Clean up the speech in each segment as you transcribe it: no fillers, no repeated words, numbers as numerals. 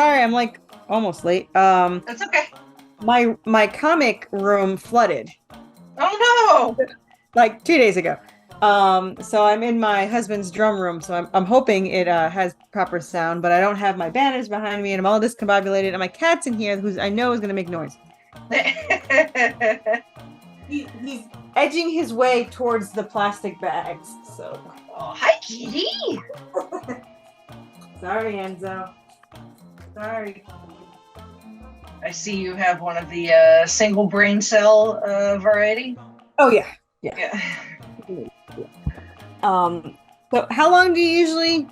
Sorry, I'm like almost late. That's okay. My comic room flooded Oh like 2 days ago. So I'm in my husband's drum room, so I'm hoping it has proper sound, but I don't have my banners behind me, and I'm all discombobulated, and my cat's in here, who's I know is gonna make noise. no. He's edging his way towards the plastic bags. So Oh, hi, kitty. sorry, Enzo. Sorry. I see you have one of the single brain cell variety. Oh yeah, yeah. Yeah. Um, so how long do you usually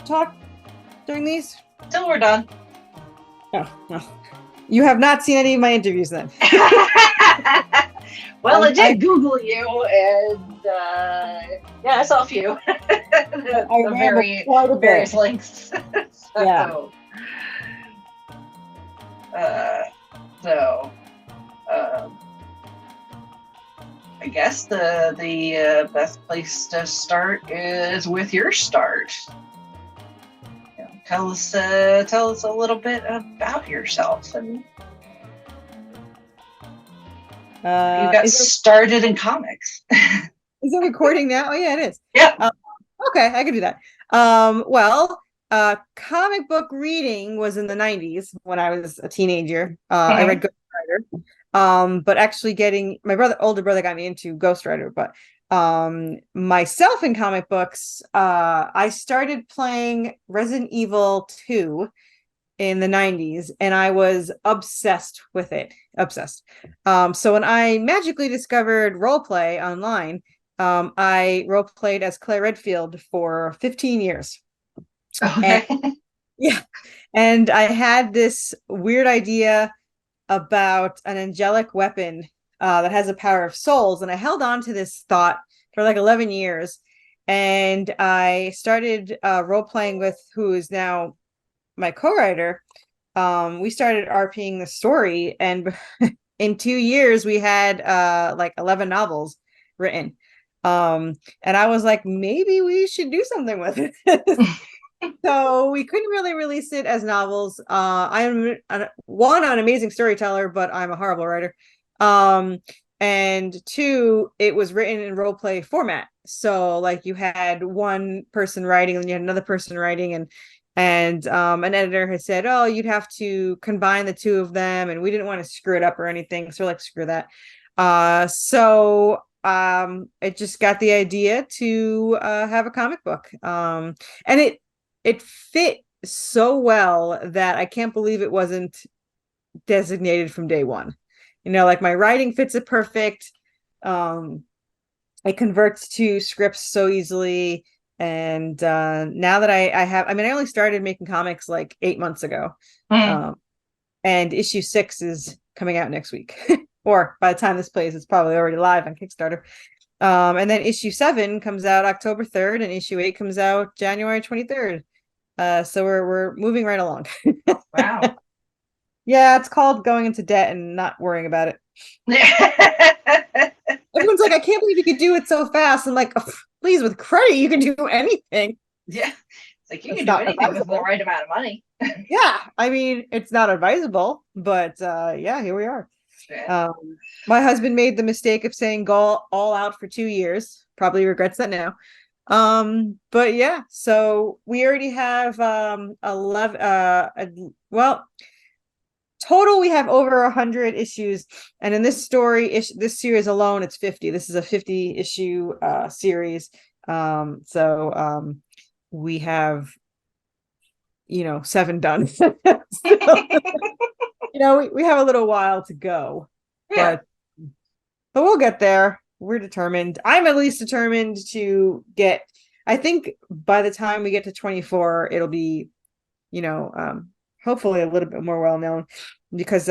talk during these? Till we're done. Oh, no. You have not seen any of my interviews then. Well, I I did Google you, and yeah, I saw a few. I The ran quite a bit. various links. Yeah. Uh, so, um, I guess the best place to start is with your start. Tell us a little bit about yourself and you got Is started in comics. it recording now? Oh yeah, it is. Yeah. Okay, I can do that. Well, comic book reading was in the 90s when I was a teenager. I read Ghost Rider. But actually getting my older brother got me into Ghost Rider, but myself in comic books, I started playing Resident Evil 2 in the 90s, and I was obsessed with it. Obsessed. So when I magically discovered roleplay online, I role played as Claire Redfield for 15 years. And Okay. yeah, and I had this weird idea about an angelic weapon that has a power of souls, and I held on to this thought for like 11 years. And I started role playing with who is now my co-writer. We started RPing the story, and in 2 years we had like 11 novels written. And I was like, maybe we should do something with it. So we couldn't really release it as novels. I'm an amazing storyteller, but I'm a horrible writer. And two, it was written in role play format. So like you had one person writing, and you had another person writing, and an editor had said, oh, you'd have to combine the two of them, and we didn't want to screw it up or anything. So we're like, screw that. So it just got the idea to have a comic book. And it fit so well that I can't believe it wasn't designated from day one. Like my writing fits it perfect. It converts to scripts so easily. And now that I have, I mean, I only started making comics like 8 months ago. Mm. And issue 6 is coming out next week. Or by the time this plays, it's probably already live on Kickstarter. And then issue 7 comes out October 3rd, and issue 8 comes out January 23rd. So we're moving right along. Wow. Yeah, it's called going into debt and not worrying about it. Everyone's like, I can't believe you could do it so fast. I'm like, oh, please, with credit, you can do anything. Yeah. It's like you It's can do not anything with the advisable. right amount of money. Yeah, I mean, it's not advisable, but yeah, here we are. Yeah. Um, my husband made the mistake of saying go all out for 2 years. Probably regrets that now. But yeah, so we already have 11 well, total we have over 100 issues, and in this this series alone it's 50. This is a 50 issue series. So we have 7 done. So, we have a little while to go, Yeah. but we'll get there. We're determined. I'm at least determined to get. I think by the time we get to 24, it'll be, hopefully a little bit more well known, because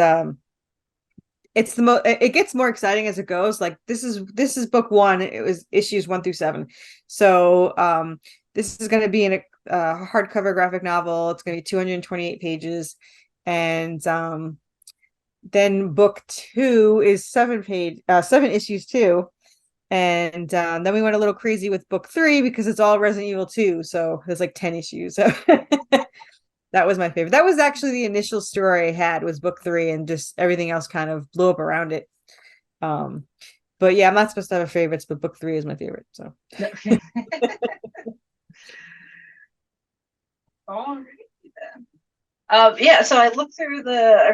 it's it gets more exciting as it goes. Like this is book 1. It was issues 1 through 7. So this is going to be in a hardcover graphic novel. It's going to be 228 pages, and then book 2 is 7 issues too. And then we went a little crazy with book 3 because it's all Resident Evil 2. So there's like 10 issues. So That was my favorite. That was actually the initial story I had was book 3, and just everything else kind of blew up around it. Um, but yeah, I'm not supposed to have favorites, but book 3 is my favorite. So All right then. Yeah, so I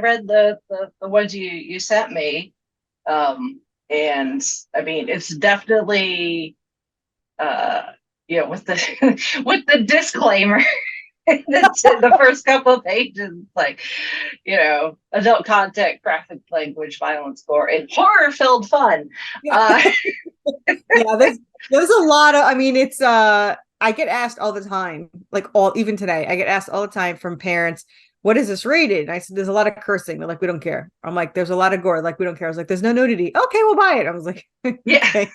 read the ones you sent me. And I mean, it's definitely, uh, with the with the disclaimer that's in the first couple of pages, like, adult content, graphic language, violence, gore, and horror-filled fun. yeah. Uh, Yeah, there's a lot of, I mean, it's I get asked all the time, like all even today, I get asked all the time from parents, what is this rated? And I said, there's a lot of cursing. They're like, we don't care. I'm like, there's a lot of gore, like we don't care. I was like, there's no nudity. Okay, we'll buy it. I was like, yeah, okay,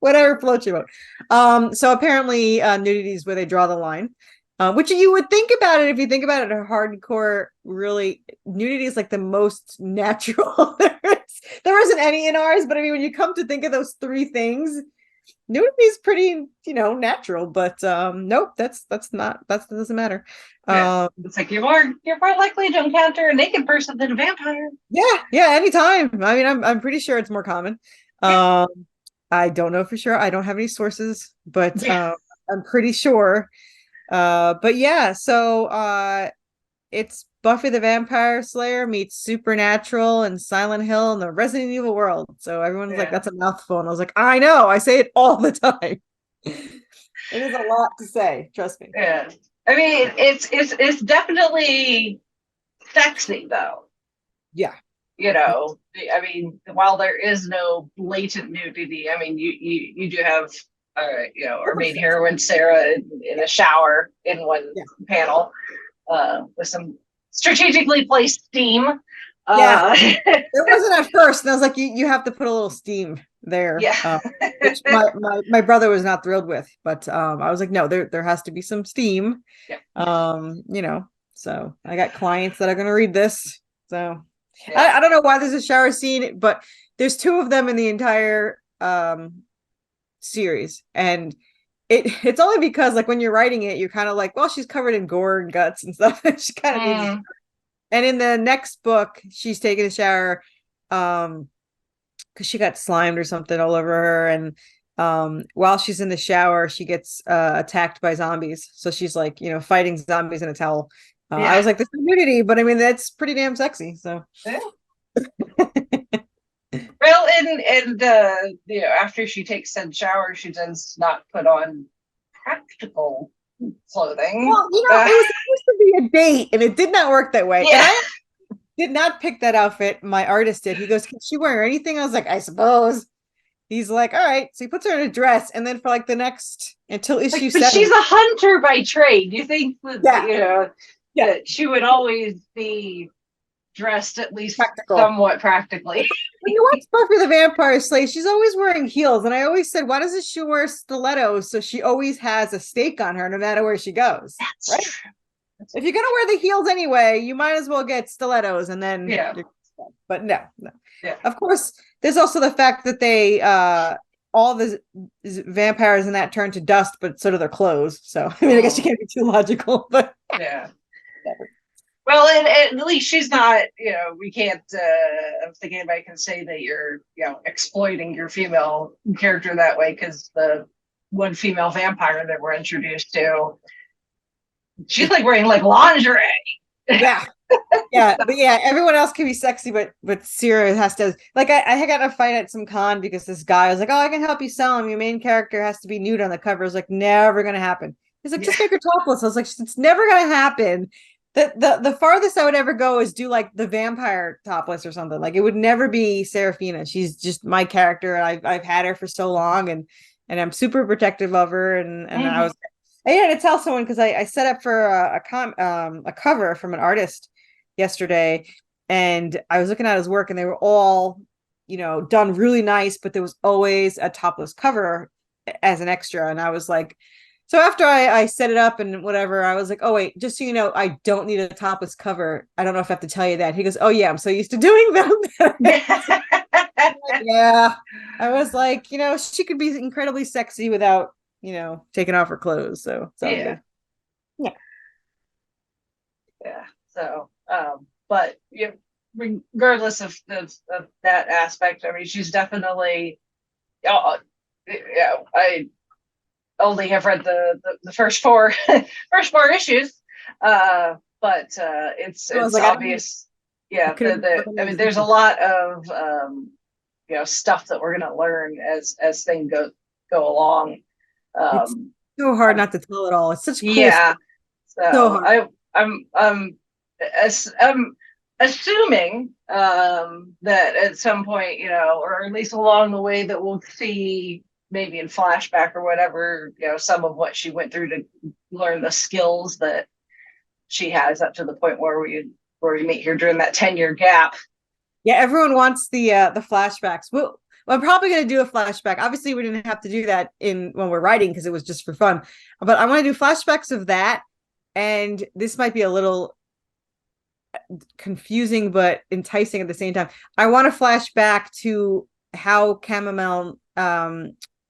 whatever floats your boat. So apparently nudity is where they draw the line. Which you would think about it if you think about it, a hardcore, really, nudity is like the most natural. There isn't any in ours, but I mean, when you come to think of those 3 things, nudity is pretty, natural. But nope, that's not, that doesn't matter. yeah. Um, It's like you're more likely to encounter a naked person than a vampire. yeah, anytime. I mean, I'm pretty sure it's more common. Um, I don't know for sure. I don't have any sources, but Yeah. I'm pretty sure. But yeah, so it's Buffy the Vampire Slayer meets Supernatural and Silent Hill and the Resident Evil world. So everyone's like, Yeah. that's a mouthful. And I was like, I know, I say it all the time. It is a lot to say, trust me. Yeah. I mean, it's definitely sexy though. Yeah. I mean, while there is no blatant nudity, I mean, you do have, our main heroine Sarah in a shower in one Yeah. panel, with some strategically placed steam. Yeah. Uh, It wasn't at first. And I was like, you have to put a little steam there. yeah, Which my brother was not thrilled with, but I was like, no, there has to be some steam. yeah, So I got clients that are gonna read this. So yeah. I don't know why there's a shower scene, but there's 2 of them in the entire series. And it's only because like when you're writing it, you're kind of like, well, she's covered in gore and guts and stuff. She kind of needs. And in the next book, she's taking a shower because she got slimed or something all over her. And while she's in the shower, she gets attacked by zombies. So she's like, fighting zombies in a towel. I was like, this is nudity, but I mean, that's pretty damn sexy. So Yeah. Well, and after she takes said shower, she does not put on practical clothing. well, it was supposed to be a date, and it did not work that way. Yeah. And I did not pick that outfit. My artist did. He goes, can she wear anything? I was like, I suppose. He's like, all right. So he puts her in a dress, and then for like the next until issue But 7. she's a hunter by trade. You think that Yeah. that she would always be dressed at least Practical. somewhat practically. When you watch Buffy the Vampire Slayer, she's always wearing heels. And I always said, why doesn't she wear stilettos? So she always has a stake on her no matter where she goes. That's right? true. If you're gonna wear the heels anyway, you might as well get stilettos and then but no. Yeah. Of course, there's also the fact that they all the vampires in that turn to dust, but so do their clothes. So I mean, I guess you can't be too logical, but yeah. Well, and at least she's not, we can't, I don't think anybody can say that you're, exploiting your female character that way, because the one female vampire that we're introduced to, she's like wearing like lingerie. Yeah. Yeah, but yeah, everyone else can be sexy, but Sierra has to, like, I got in a fight at some con because this guy was like, oh, I can help you sell him. Your main character has to be nude on the cover. I was like, never gonna happen. He's like, just make her topless. I was like, it's never gonna happen. The farthest I would ever go is do like the vampire topless or something. Like it would never be Serafina. She's just my character. I've had her for so long, and I'm super protective of her. And I had to tell someone because I set up for a cover from an artist yesterday, and I was looking at his work, and they were all done really nice, but there was always a topless cover as an extra. And I was like, so after I set it up and whatever, I was like, oh, wait, just so you know, I don't need a topless cover. I don't know if I have to tell you that. He goes, oh, yeah, I'm so used to doing them. Yeah. I was like, she could be incredibly sexy without, taking off her clothes. So, yeah. Yeah. Yeah. So, but you know, regardless of that aspect, I mean, she's definitely. Yeah, I only have read the first four first four issues, but I was it's like, I don't know. obvious. I Yeah, couldn't I mean, there's a lot of stuff that we're gonna learn as things go along. It's Um, so hard um, not to tell it all. It's such cool stuff. yeah, So so hard. I'm assuming that at some point, or at least along the way, that we'll see maybe in flashback or whatever, some of what she went through to learn the skills that she has up to the point where we meet her during that 10-year gap. Yeah, everyone wants the flashbacks. Well, I'm probably gonna do a flashback. Obviously, we didn't have to do that in when we're writing because it was just for fun. But I want to do flashbacks of that. And this might be a little confusing but enticing at the same time. I want to flash back to how Chamomile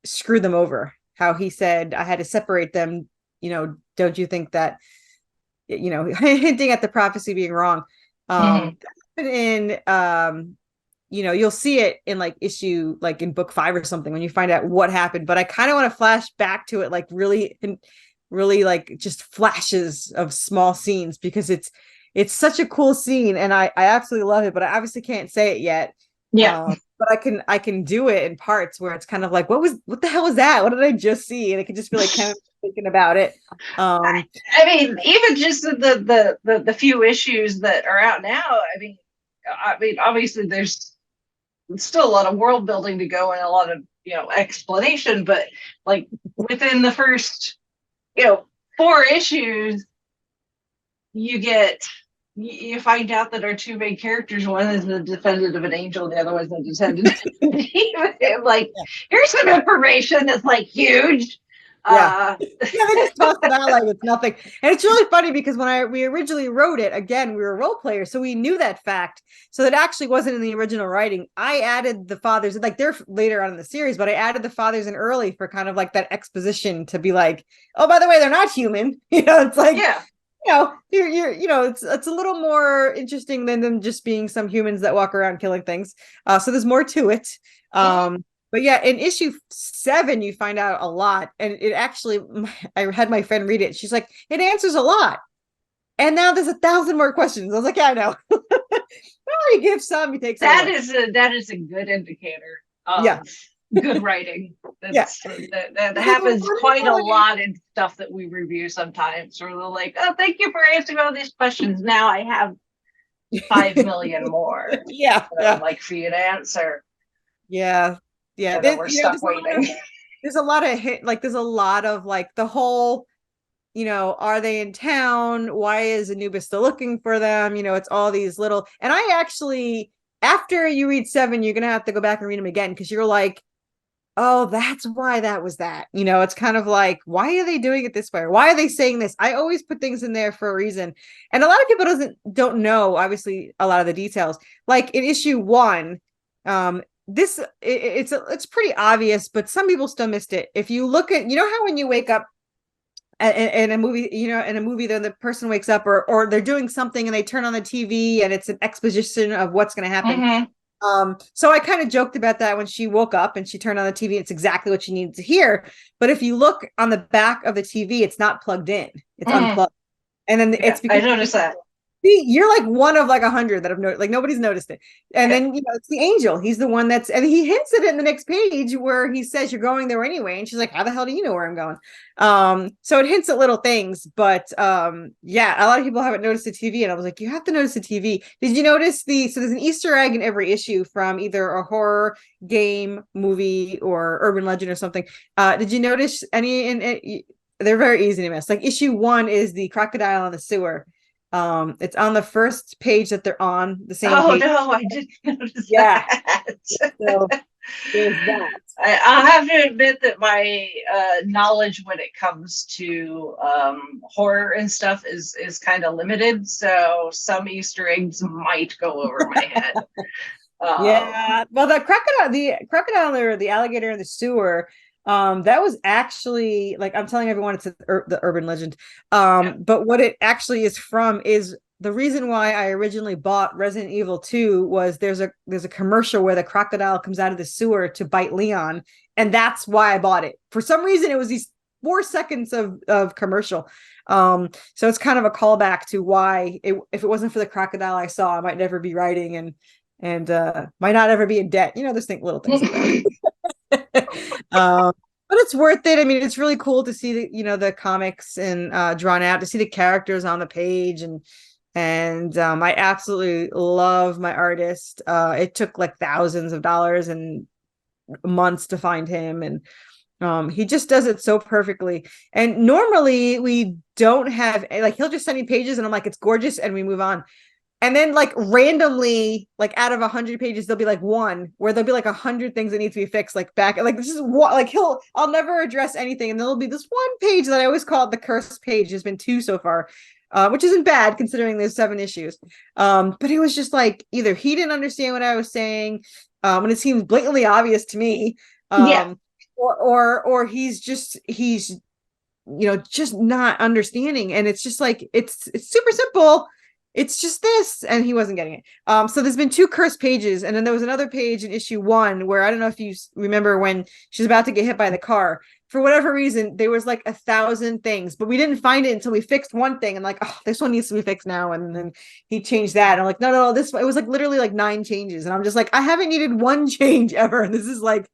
screwed them over. How he said I had to separate them. Don't you think that hinting at the prophecy being wrong. Mm-hmm. In you'll see it in like issue like in book 5 or something when you find out what happened. But I kind of want to flash back to it like really like just flashes of small scenes because it's such a cool scene and I absolutely love it, but I obviously can't say it yet. Yeah. But I can do it in parts where it's kind of like what the hell was that? What did I just see? And it could just be like kind of thinking about it. I mean, even just the few issues that are out now. I mean, obviously there's still a lot of world building to go and a lot of explanation, but like within the first four issues, you get you find out that our two main characters, one is the descendant of an angel, the other one's the descendant of a demon. Like, here's some information that's like huge. Yeah. Uh, Yeah, they just toss it out like it's nothing. And it's really funny because when we originally wrote it, again, we were role players, so we knew that fact. So that actually wasn't in the original writing. I added the fathers, like they're later on in the series, but I added the fathers in early for kind of like that exposition to be like, oh, by the way, they're not human. It's like, yeah, it's a little more interesting than them just being some humans that walk around killing things. So there's more to it. But yeah, in issue 7, you find out a lot. And it actually, I had my friend read it. She's like, it answers a lot. And now there's 1,000 more questions. I was like, yeah, I know. Well, you give some, you take some that away. is a good indicator Yeah. of good writing. Yeah. That happens quite a lot in stuff that we review sometimes. Where they're like, "Oh, thank you for answering all these questions. Now I have 5 million more Yeah. that I'd Yeah. like for you to answer." Yeah. Yeah. And then we're stuck waiting. There's a lot of hit, like, there's a lot of like the whole are they in town? Why is Anubis still looking for them? It's all these little, and I actually, after you read 7, you're going to have to go back and read them again. Cause you're like, oh, that's why that was that, it's kind of like, why are they doing it this way? Or why are they saying this? I always put things in there for a reason. And a lot of people don't know, obviously, a lot of the details. Like in issue 1, this it's pretty obvious, but some people still missed it. If you look at, how when you wake up in a movie, then the person wakes up or they're doing something and they turn on the TV and it's an exposition of what's going to happen. Mm-hmm. So I kind of joked about that when she woke up and she turned on the TV. It's exactly what she needed to hear. But if you look on the back of the TV, it's not plugged in. It's unplugged. And then Yeah, it's I because noticed that. you're like one of like 100 that have noticed, like nobody's noticed it. And Yeah. then it's the angel. He's the one and he hints at it in the next page where he says you're going there anyway. And she's like, how the hell do you know where I'm going? So it hints at little things, but yeah, a lot of people haven't noticed the TV, and I was like, you have to notice the TV. Did you notice so there's an Easter egg in every issue from either a horror game, movie, or urban legend or something. Did you notice any they're very easy to miss. Like issue 1 is the crocodile in the sewer. It's on the first page that they're on, the same Oh page. no, I didn't notice Yeah. that. So there's that. I'll have to admit that my knowledge when it comes to horror and stuff is kind of limited. So some Easter eggs might go over my head. Yeah. Well, the crocodile or the alligator in the sewer, That was actually like I'm telling everyone it's the urban legend. Yeah. But what it actually is from is the reason why I originally bought Resident Evil 2 was there's a commercial where the crocodile comes out of the sewer to bite Leon, and that's why I bought it. For some reason, it was these 4 seconds of commercial. So it's kind of a callback to why if it wasn't for the crocodile I saw, I might never be writing and might not ever be in debt. There's little things like that. But it's worth it. I mean, it's really cool to see the comics and drawn out, to see the characters on the page, and I absolutely love my artist. It took like thousands of dollars and months to find him, and he just does it so perfectly. And normally we don't have, like, he'll just send me pages and I'm like, it's gorgeous, and we move on. And then like randomly, like out of 100 pages, there'll be like one where there'll be like 100 things that need to be fixed, like back, like this is what, like I'll never address anything. And there'll be this one page that I always call it the cursed page. There's been 2 so far, which isn't bad considering there's 7 issues. But it was just like either he didn't understand what I was saying, and it seems blatantly obvious to me, Yeah. or he's just not understanding. And it's just like it's super simple. It's just this, and he wasn't getting it. So there's been 2 cursed pages, and then there was another page in issue 1 where I don't know if you remember when she's about to get hit by the car. For whatever reason, there was like 1,000 things, but we didn't find it until we fixed one thing, and like, oh, this one needs to be fixed now. And then he changed that. And I'm like, no, this, it was like literally like 9 changes, and I'm just like, I haven't needed one change ever, and this is like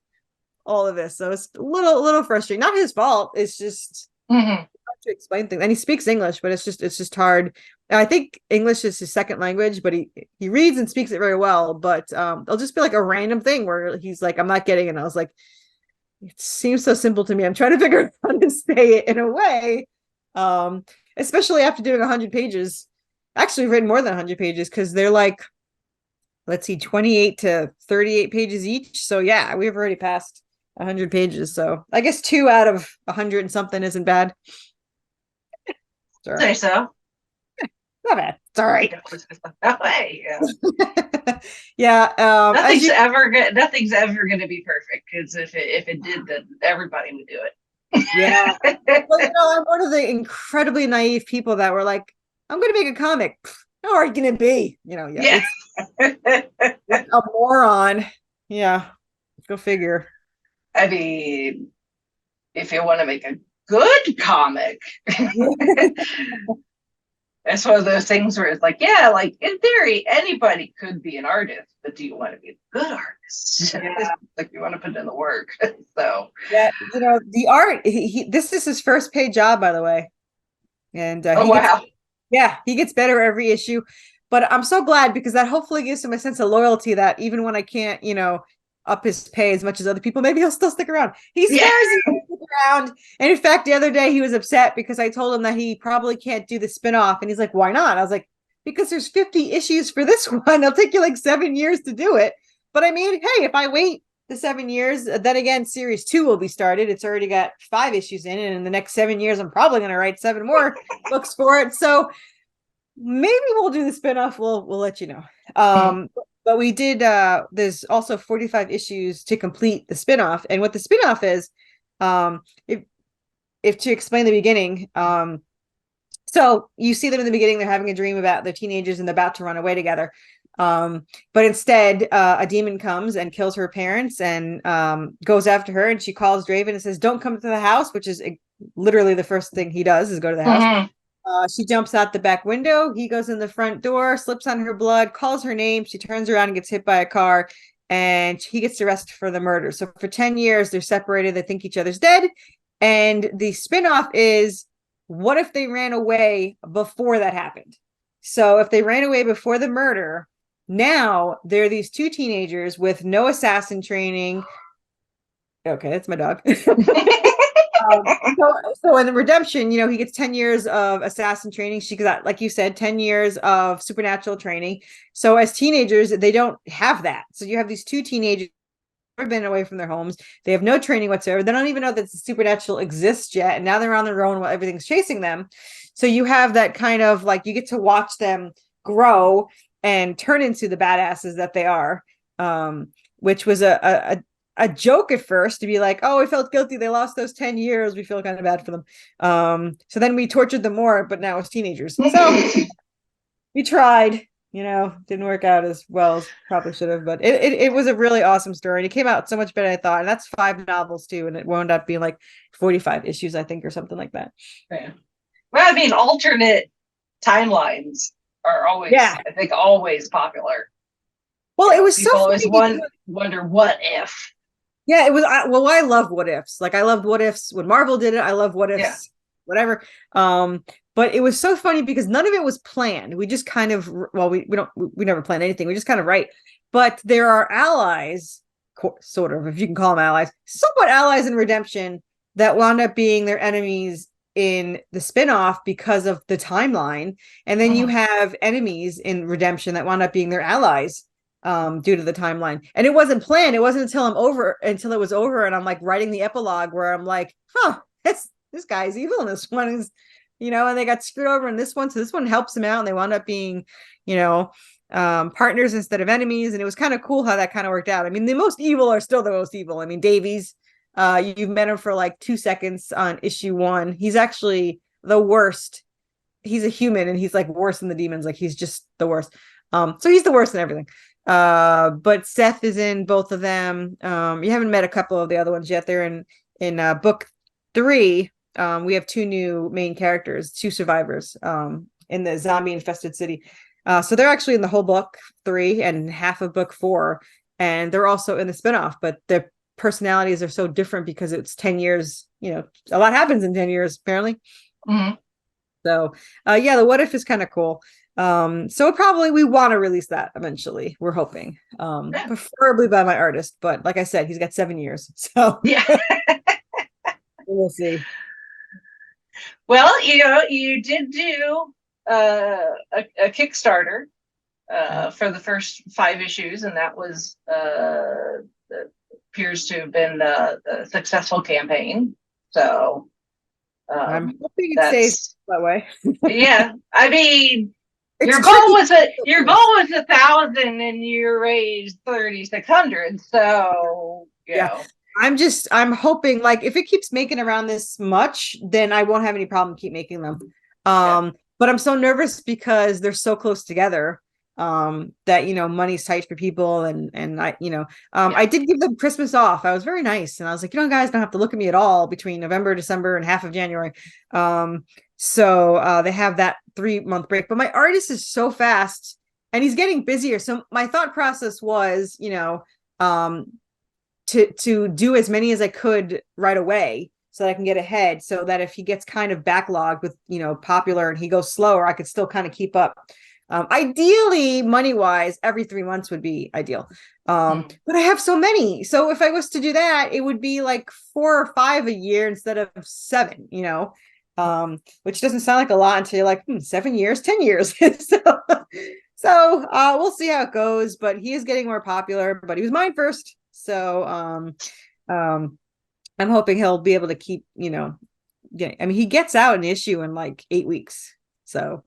all of this. So it's a little frustrating. Not his fault. It's just Mm-hmm. to explain things, and he speaks English, but it's just hard. And I think English is his second language, but he reads and speaks it very well. But it'll just be like a random thing where he's like, I'm not getting it. And I was like, it seems so simple to me. I'm trying to figure out how to say it in a way, especially after doing 100 pages. Actually, I've written more than 100 pages because they're like, let's see, 28 to 38 pages each. So yeah, we've already passed 100 pages. So I guess 2 out of 100 and something isn't bad. Say so. Not bad. It's all right. Hey, Yeah. nothing's ever gonna be perfect, because if it did, then everybody would do it. Yeah. Well, I'm one of the incredibly naive people that were like, I'm going to make a comic. How are you going to be? Yeah. It's a moron. Yeah. Go figure. I mean, if you want to make a good comic, it's one of those things where it's like, yeah, like in theory, anybody could be an artist, but do you want to be a good artist? Yeah. Like, you want to put in the work. So Yeah. The art, this is his first paid job, by the way. And oh wow. he gets better every issue. But I'm so glad, because that hopefully gives him a sense of loyalty that even when I can't, up his pay as much as other people, maybe he'll still stick around. He swears he'll stick around. And in fact, the other day he was upset because I told him that he probably can't do the spinoff. And he's like, why not? I was like, because there's 50 issues for this one. It'll take you like 7 years to do it. But I mean, hey, if I wait the 7 years, then again, series 2 will be started. It's already got 5 issues in, and in the next 7 years, I'm probably going to write 7 more books for it. So maybe we'll do the spinoff. We'll let you know. But we did, there's also 45 issues to complete the spinoff. And what the spinoff is, if to explain the beginning, so you see them in the beginning, they're having a dream about their teenagers and they're about to run away together. But instead, a demon comes and kills her parents and goes after her. And she calls Draven and says, don't come to the house, which is literally the first thing he does is go to the house. Mm-hmm. She jumps out the back window. He goes in the front door, slips on her blood, calls her name. She turns around and gets hit by a car, and he gets arrested for the murder. So for 10 years, they're separated. They think each other's dead. And the spinoff is, what if they ran away before that happened? So if they ran away before the murder, now there are these 2 teenagers with no assassin training. Okay, that's my dog. So in the redemption, he gets 10 years of assassin training. She got, like you said, 10 years of supernatural training. So as teenagers, they don't have that. So you have these 2 teenagers who have been away from their homes. They have no training whatsoever. They don't even know that the supernatural exists yet. And now they're on their own while everything's chasing them. So you have that kind of like, you get to watch them grow and turn into the badasses that they are, which was a a joke at first to be like, oh, we felt guilty. They lost those 10 years. We feel kind of bad for them. So then we tortured them more, but now as teenagers. So we tried, didn't work out as well as probably should have, but it was a really awesome story. And it came out so much better than I thought. And that's 5 novels too. And it wound up being like 45 issues, I think, or something like that. Yeah. Well, I mean, alternate timelines are always, Yeah. I think, always popular. Well, it was People so always funny. wonder what if. Yeah, it was. I love what ifs. Like I loved what ifs when Marvel did it. I love what Yeah. ifs, whatever. But it was so funny because none of it was planned. We just kind of, well, we never plan anything. We just kind of write. But there are allies, sort of, if you can call them allies, somewhat allies in Redemption that wound up being their enemies in the spinoff because of the timeline. And then you have enemies in Redemption that wound up being their allies due to the timeline. And it wasn't planned. It wasn't until it was over and I'm like writing the epilogue where I'm like, this guy's evil and this one is, and they got screwed over in this one. So this one helps them out and they wound up being, partners instead of enemies. And it was kind of cool how that kind of worked out. I mean, the most evil are still the most evil. I mean, Davies, you've met him for like 2 seconds on issue 1. He's actually the worst. He's a human and he's like worse than the demons. Like he's just the worst. So he's the worst in everything. But Seth is in both of them. You haven't met a couple of the other ones yet. They're in book 3. We have 2 new main characters, 2 survivors in the zombie infested city. So they're actually in the whole book 3 and half of book 4, and they're also in the spinoff, but their personalities are so different because it's 10 years, a lot happens in 10 years apparently. So yeah, the what if is kind of cool. So probably we want to release that eventually, we're hoping, preferably by my artist, but like I said, he's got 7 years, so yeah. We'll see. Well, you did do a Kickstarter for the first 5 issues, and that was appears to have been a successful campaign. So I'm hoping it stays that way. Yeah, I mean, your goal was 1,000, and you raised 3,600. So yeah. I'm hoping, like, if it keeps making around this much, then I won't have any problem keep making them. But I'm so nervous because they're so close together that money's tight for people, and I did give them Christmas off. I was very nice, and I was like, guys don't have to look at me at all between November, December, and half of January. So they have that 3-month break, but my artist is so fast and he's getting busier. So my thought process was, to do as many as I could right away so that I can get ahead, so that if he gets kind of backlogged with, popular and he goes slower, I could still kind of keep up. Ideally, money-wise, every 3 months would be ideal. But I have so many. So if I was to do that, it would be like 4 or 5 a year instead of 7, which doesn't sound like a lot until you're like, 7 years, 10 years. So we'll see how it goes, but he is getting more popular, but he was mine first. So I'm hoping he'll be able to keep, he gets out an issue in like 8 weeks. So,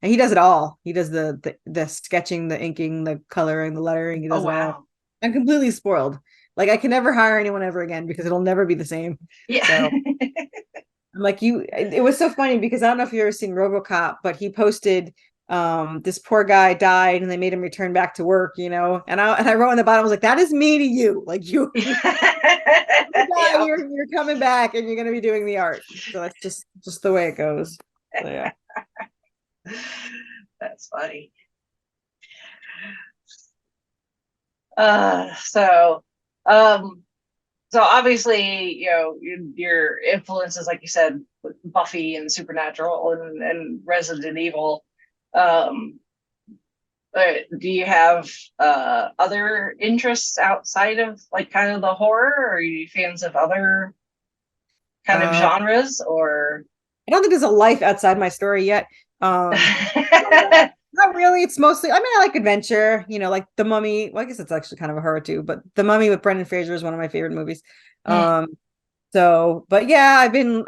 and he does it all. He does the sketching, the inking, the coloring, the lettering. He does it all. I'm completely spoiled. Like I can never hire anyone ever again because it'll never be the same. Yeah. So, I'm like, it was so funny because I don't know if you've ever seen RoboCop, but he posted this poor guy died and they made him return back to work, and I wrote on the bottom, I was like, that is me to you, like you're coming back and you're going to be doing the art. So that's just the way it goes. So, yeah. That's funny. So obviously, your influences, like you said, with Buffy and Supernatural and Resident Evil. Do you have other interests outside of like kind of the horror, or are you fans of other kind of genres? Or I don't think there's a life outside my story yet. Not really. It's mostly, I like adventure, like The Mummy. Well, I guess it's actually kind of a horror too, but The Mummy with Brendan Fraser is one of my favorite movies. So, but yeah, I've been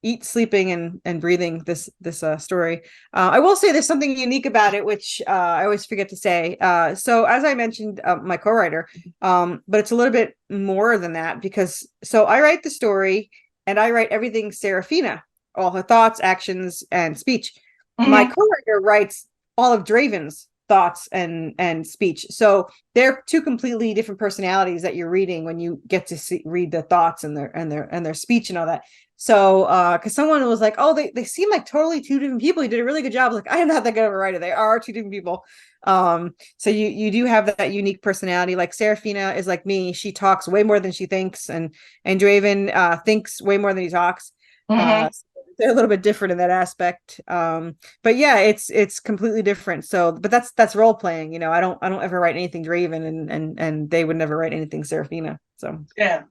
eat, sleeping, and breathing this story. I will say there's something unique about it, which I always forget to say. So as I mentioned, my co-writer, but it's a little bit more than that, because so I write the story and I write everything Serafina, all her thoughts, actions, and speech. My Mm-hmm. co-writer writes all of Draven's thoughts and speech. So they're two completely different personalities that you're reading when you get to read the thoughts and their speech and all that. So because someone was like, oh, they seem like totally two different people. You did a really good job. I was like, I am not that good of a writer. They are two different people. So you do have that unique personality. Like Serafina is like me. She talks way more than she thinks, and Draven thinks way more than he talks. Mm-hmm. So they're a little bit different in that aspect. But yeah, it's completely different. So, but that's role playing. I don't ever write anything Draven, and they would never write anything Serafina. So Yeah,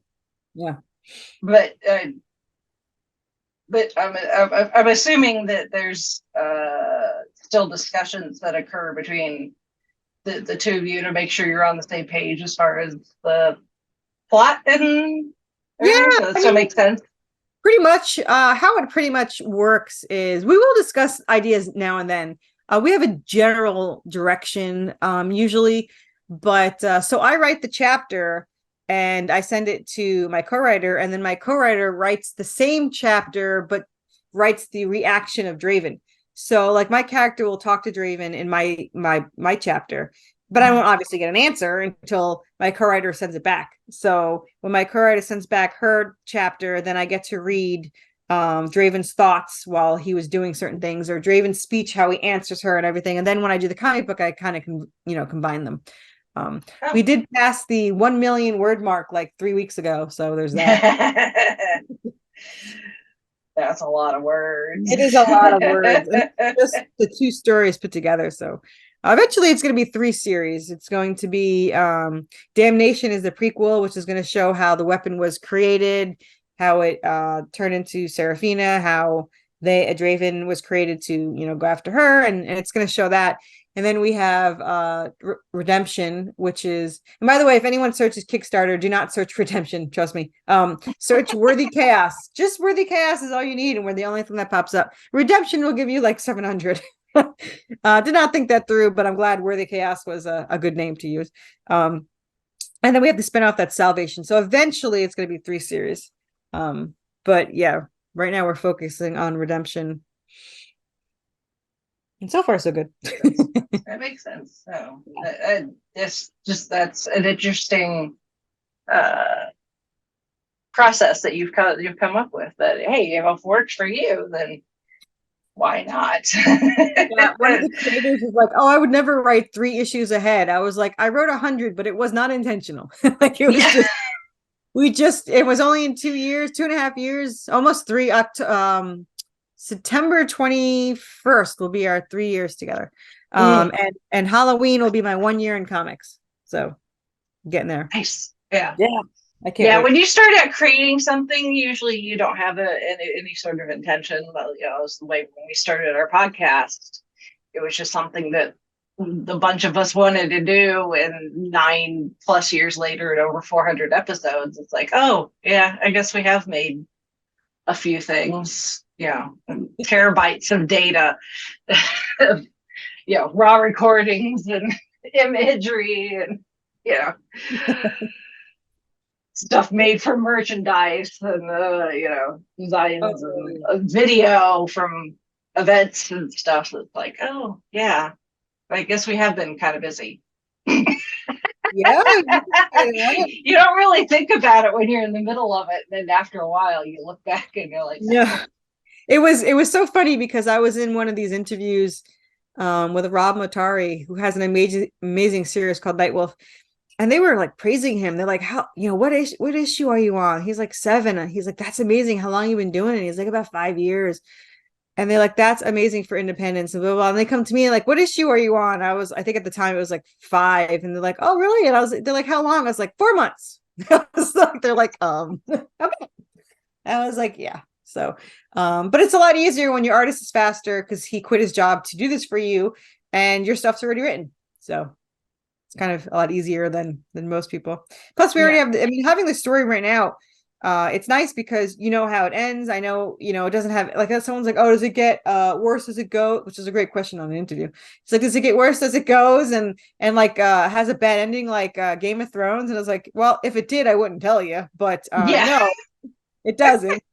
yeah. but I'm assuming that there's still discussions that occur between the two of you to make sure you're on the same page as far as the plot and Yeah, everything. So that I still mean, makes sense. pretty much how it pretty much works is we will discuss ideas now and then. We have a general direction usually, but so I write the chapter and I send it to my co-writer, and then my co-writer writes the same chapter but writes the reaction of Draven. So like my character will talk to Draven in my chapter, but I won't obviously get an answer until my co-writer sends it back. So when my co-writer sends back her chapter, then I get to read Draven's thoughts while he was doing certain things, or Draven's speech, how he answers her and everything. And then when I do the comic book, I kind of combine them. We Oh. did pass the 1 million word mark like 3 weeks ago, so there's that. That's a lot of words. It is a lot of words, and just the two stories put together. So eventually it's going to be 3 series. It's going to be Damnation is the prequel, which is going to show how the weapon was created, how it turned into Serafina, how Draven was created to go after her, and it's going to show that. And then we have Redemption, which is, and by the way, if anyone searches Kickstarter, do not search Redemption. Trust me. Search Worthy Chaos. Just Worthy Chaos is all you need, and we're the only thing that pops up. Redemption will give you like 700. Did not think that through, but I'm glad Worthy Chaos was a good name to use. And then we have the spinoff that's Salvation. So eventually it's going to be 3 series. But yeah, right now we're focusing on Redemption. And so far, so good. That makes sense. So it's just that's an interesting process that you've come up with. That hey, if it works for you, then why not? Yeah, one of the creators was like, "Oh, I would never write 3 issues ahead." I was like, "I wrote 100, but it was not intentional. Like it was just it was only in 2 years, 2.5 years, almost three. September 21st will be our 3 years together. And Halloween will be my 1 year in comics. So getting there. Nice. Yeah. Yeah. I can't Yeah, wait. when you start out creating something, usually you don't have any sort of intention. Well, it's the way when we started our podcast, it was just something that the bunch of us wanted to do. And 9+ years later, and over 400 episodes, it's like, oh yeah, I guess we have made a few things. Terabytes of data, raw recordings and imagery, and stuff made for merchandise, and designs and video from events and stuff. It's like, oh yeah, I guess we have been kind of busy. Yeah. You don't really think about it when you're in the middle of it, and then after a while you look back and you're like, Yeah. It was so funny because I was in one of these interviews with Rob Motari, who has an amazing series called Nightwolf. And they were like praising him. They're like, how, what issue are you on? He's like 7. And he's like, that's amazing. How long you been doing it? He's like, about 5 years. And they're like, that's amazing for independence and blah, blah, blah. And they come to me like, what issue are you on? I think at the time it was like 5. And they're like, oh, really? And they're like, how long? I was like, 4 months. They're like, okay. I was like, yeah. So, but it's a lot easier when your artist is faster because he quit his job to do this for you and your stuff's already written. So it's kind of a lot easier than most people. Plus, we already have, having the story right now, It's nice because you know how it ends. I know, it doesn't have like someone's like, oh, does it get worse as it go? Which is a great question on the interview. It's like, does it get worse as it goes? And like has a bad ending like Game of Thrones? And I was like, well, if it did, I wouldn't tell you. But Yeah. no, it doesn't.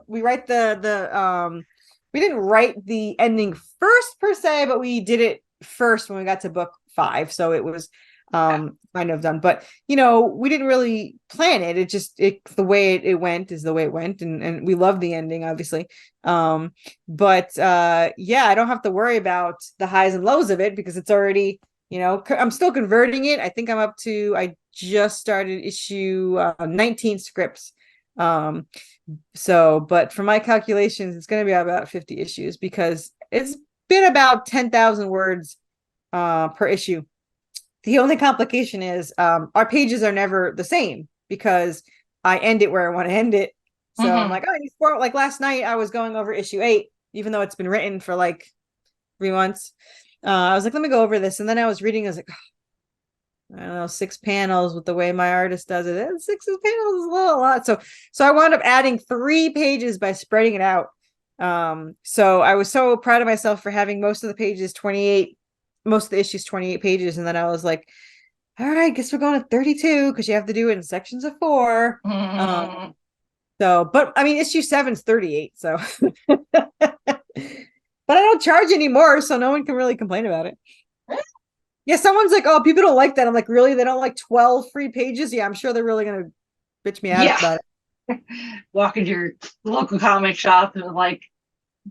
We write we didn't write the ending first per se, but we did it first when we got to book 5. So it was kind of done. But we didn't really plan it. The way it went is the way it went, and we love the ending, obviously. But yeah, I don't have to worry about the highs and lows of it because it's already, I'm still converting it. I think I just started issue 19 scripts. But for my calculations, it's going to be about 50 issues because it's been about 10,000 words per issue. The only complication is our pages are never the same because I end it where I want to end it. So I'm like, like last night I was going over issue 8, even though it's been written for like 3 months. I was like, let me go over this. And then I was reading, I was like, I don't know, 6 panels with the way my artist does it. And 6 panels is a lot. So I wound up adding 3 pages by spreading it out. So I was so proud of myself for having most of the issues 28 pages. And then I was like, all right, guess we're going to 32 because you have to do it in sections of 4. But I mean, issue 7's 38. So, but I don't charge anymore. So no one can really complain about it. Yeah, someone's like, oh, people don't like that. I'm like, really? They don't like 12 free pages? Yeah, I'm sure they're really going to bitch me out about it. Walk into your local comic shop and like,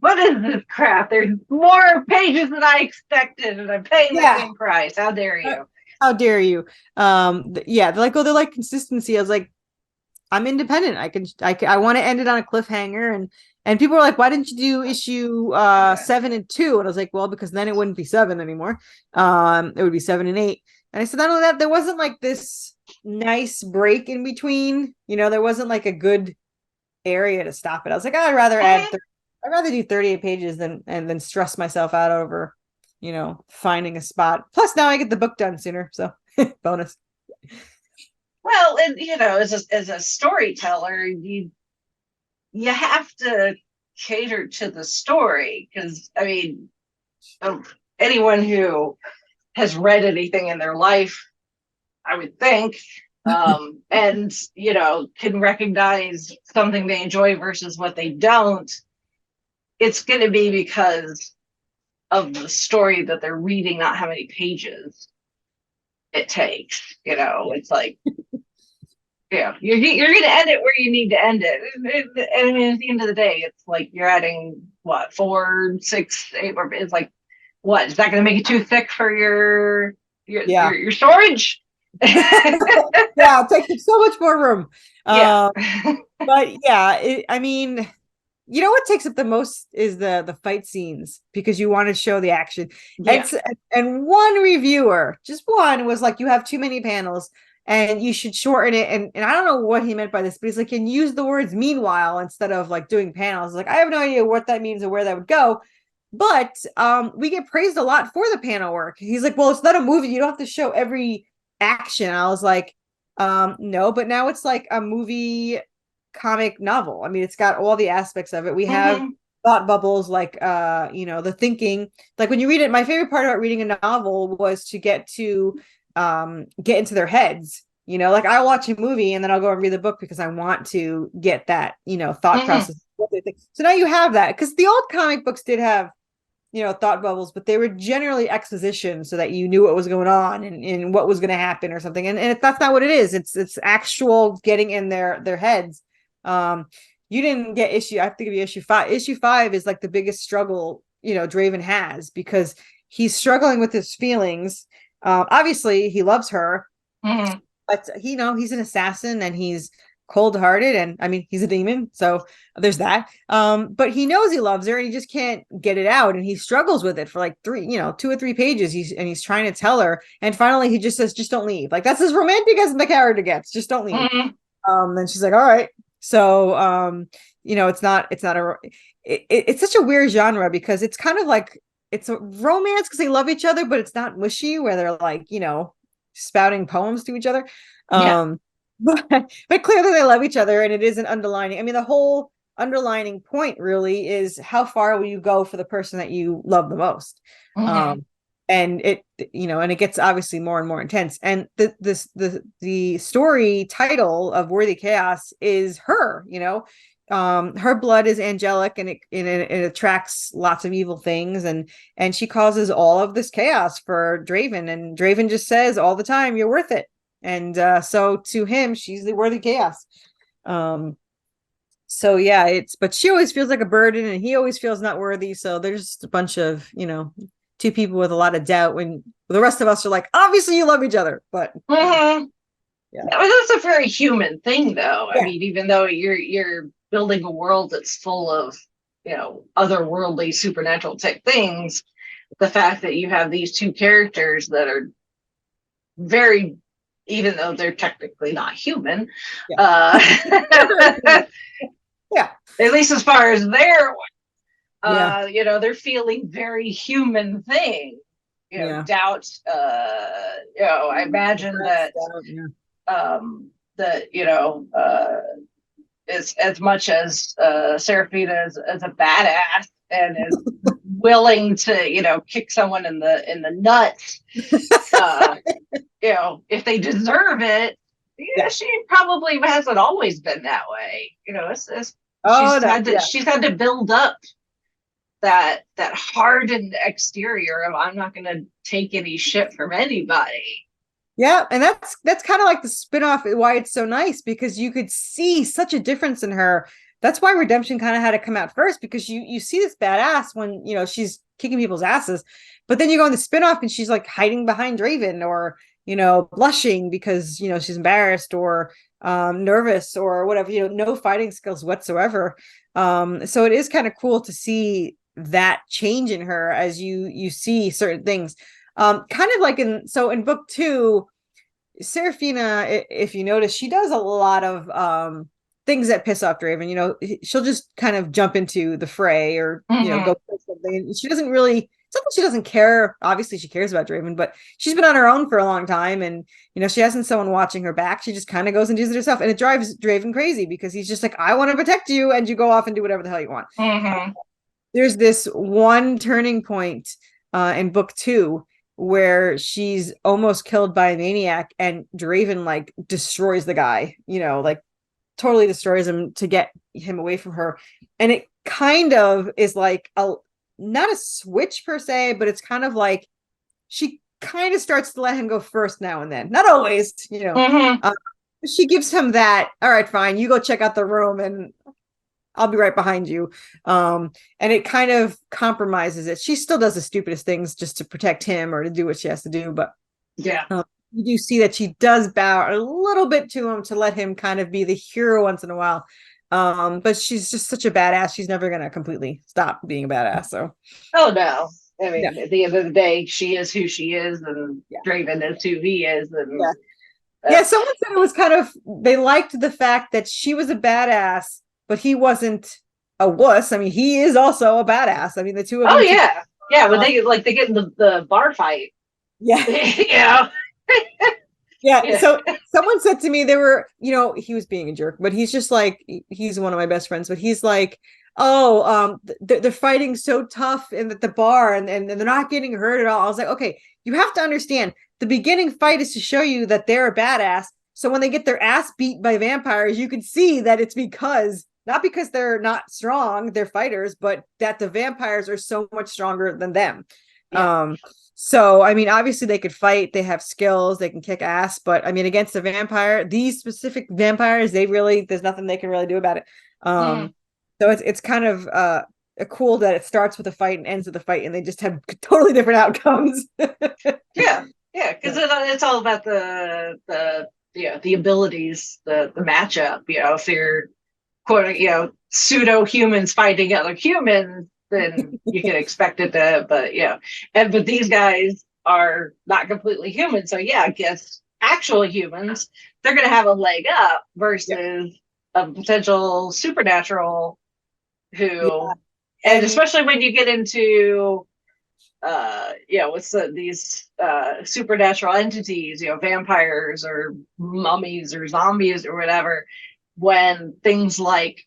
what is this crap? There's more pages than I expected, and I'm paying the same price. How dare you? How dare you? Yeah, they're like, oh, they like consistency. I was like, I'm independent. I want to end it on a cliffhanger, and people were like, why didn't you do issue 7 and 2? And I was like, well, because then it wouldn't be 7 anymore. It would be 7 and 8. And I said, not only that, there wasn't like this nice break in between. There wasn't like a good area to stop it. I was like, I'd rather do 38 pages than stress myself out over, finding a spot. Plus, now I get the book done sooner, so bonus. Well, and as a storyteller, you have to cater to the story because I mean, anyone who has read anything in their life, I would think, and can recognize something they enjoy versus what they don't, it's going to be because of the story that they're reading, not how many pages it takes. It's like, yeah, you're going to end it where you need to end it. And I mean, at the end of the day, it's like you're adding what, 4, 6, 8 more. It's like, what is that going to make it too thick for your storage? Yeah, it takes so much more room. Yeah. But yeah, I mean, what takes up the most is the fight scenes because you want to show the action. Yeah. And one reviewer, just one, was like, you have too many panels and you should shorten it. And I don't know what he meant by this, but he's like, and use the words meanwhile instead of like doing panels. Like, I have no idea what that means or where that would go. But we get praised a lot for the panel work. He's like, well, it's not a movie. You don't have to show every action. I was like, no, but now it's like a movie comic novel. I mean, it's got all the aspects of it. We have thought bubbles, like the thinking. Like when you read it, my favorite part about reading a novel was to get into their heads. Like I watch a movie and then I'll go and read the book because I want to get that, thought process. What they think. So now you have that because the old comic books did have, thought bubbles, but they were generally exposition so that you knew what was going on and what was going to happen or something. And that's not what it is. It's actual getting in their heads. You didn't get I have to give you issue 5. Issue 5 is like the biggest struggle, Draven has because he's struggling with his feelings. Obviously he loves her, but he's an assassin and he's cold-hearted, and I mean he's a demon, so there's that. But he knows he loves her and he just can't get it out, and he struggles with it for like 2 or 3 pages. He's trying to tell her, and finally he just says, just don't leave. Like, that's as romantic as the character gets. Just don't leave. Then she's like, all right. So it's such a weird genre because it's kind of like it's a romance because they love each other, but it's not mushy where they're like spouting poems to each other. but clearly they love each other, and it is an underlining. I mean, the whole underlining point really is how far will you go for the person that you love the most. Mm-hmm. um and it, and it gets obviously more and more intense, and the story title of Worthy Chaos is her. Her blood is angelic, and it attracts lots of evil things, and she causes all of this chaos for Draven, and Draven just says all the time, you're worth it. And so to him, she's the Worthy Chaos. So yeah, but she always feels like a burden, and he always feels not worthy. So there's just a bunch of, two people with a lot of doubt, when the rest of us are like, obviously you love each other. But Mm-hmm. yeah. I mean, that's a very human thing, though. I Yeah. mean, even though you're building a world that's full of, otherworldly, supernatural type things, the fact that you have these two characters that are very, even though they're technically not human, Yeah. uh, Yeah. at least as far as they're, Yeah. they're feeling very human things. Yeah. Doubt. I imagine that Yeah. that as much as Serafina is as a badass and is willing to kick someone in the nuts, uh, if they deserve it, Yeah. she probably hasn't always been that way. Oh no. Yeah. She's had to build up that hardened exterior of I'm not going to take any shit from anybody. Yeah, and that's kind of like the spin-off, why it's so nice, because you could see such a difference in her. That's why Redemption kind of had to come out first, because you see this badass when she's kicking people's asses, but then you go in the spin-off and she's like hiding behind Draven, or blushing because she's embarrassed, or nervous, or whatever, no fighting skills whatsoever. So it is kind of cool to see that change in her as you see certain things. Kind of like in book 2, Serafina, if you notice, she does a lot of things that piss off Draven. She'll just kind of jump into the fray, or Mm-hmm. go for something. She doesn't really, it's not that she doesn't care. Obviously she cares about Draven, but she's been on her own for a long time, and she hasn't someone watching her back. She just kind of goes and does it herself, and it drives Draven crazy, because he's just like, I want to protect you, and you go off and do whatever the hell you want. Mm-hmm. There's this one turning point in book 2 where she's almost killed by a maniac, and Draven like destroys the guy, like totally destroys him to get him away from her. And it kind of is like not a switch per se, but it's kind of like she kind of starts to let him go first now and then, not always. Mm-hmm. She gives him that, all right, fine, you go check out the room, and I'll be right behind you. And it kind of compromises it. She still does the stupidest things just to protect him, or to do what she has to do. But Yeah. you do see that she does bow a little bit to him, to let him kind of be the hero once in a while. But she's just such a badass. She's never going to completely stop being a badass. So, Oh no. I mean, yeah. at the end of the day, she is who she is, and Yeah. Draven is who he is, and Yeah. Yeah. Someone said it was kind of, they liked the fact that she was a badass, but he wasn't a wuss. I mean, he is also a badass. I mean, the two of oh them. yeah, yeah. When they get in the bar fight, Yeah. yeah, Yeah. yeah. So someone said to me, they were, he was being a jerk, but he's just like, he's one of my best friends, but he's like, oh, they're fighting so tough in the bar, and they're not getting hurt at all. I was like, okay, you have to understand, the beginning fight is to show you that they're a badass. So when they get their ass beat by vampires, you can see that it's not because they're not strong, they're fighters, but that the vampires are so much stronger than them. Yeah. So I mean, obviously they could fight, they have skills, they can kick ass, but I mean, against a vampire, these specific vampires, there's nothing they can really do about it. Mm. So it's kind of cool that it starts with a fight and ends with a fight, and they just have totally different outcomes. Yeah, yeah, because it's all about the abilities, the matchup. If you're quote pseudo humans fighting other humans, then you can expect it to. But but these guys are not completely human, so yeah, I guess actual humans, they're gonna have a leg up Yeah. versus a potential supernatural Yeah. who, and And especially when you get into with these supernatural entities, vampires or mummies or zombies or whatever, when things like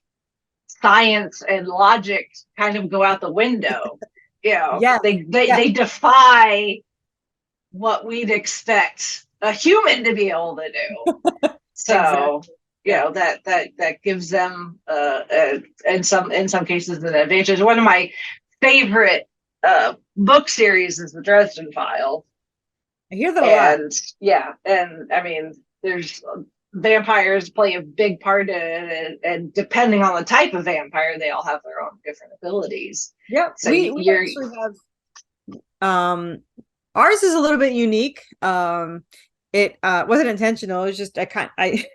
science and logic kind of go out the window. Yeah, yeah, They defy what we'd expect a human to be able to do. So, exactly. Yeah. that gives them in some cases an advantage. One of my favorite book series is the Dresden Files. I hear that a lot. And yeah, and I mean, there's vampires play a big part in it, and depending on the type of vampire, they all have their own different abilities. Yeah, So we you're actually have ours is a little bit unique. It wasn't intentional. It was just I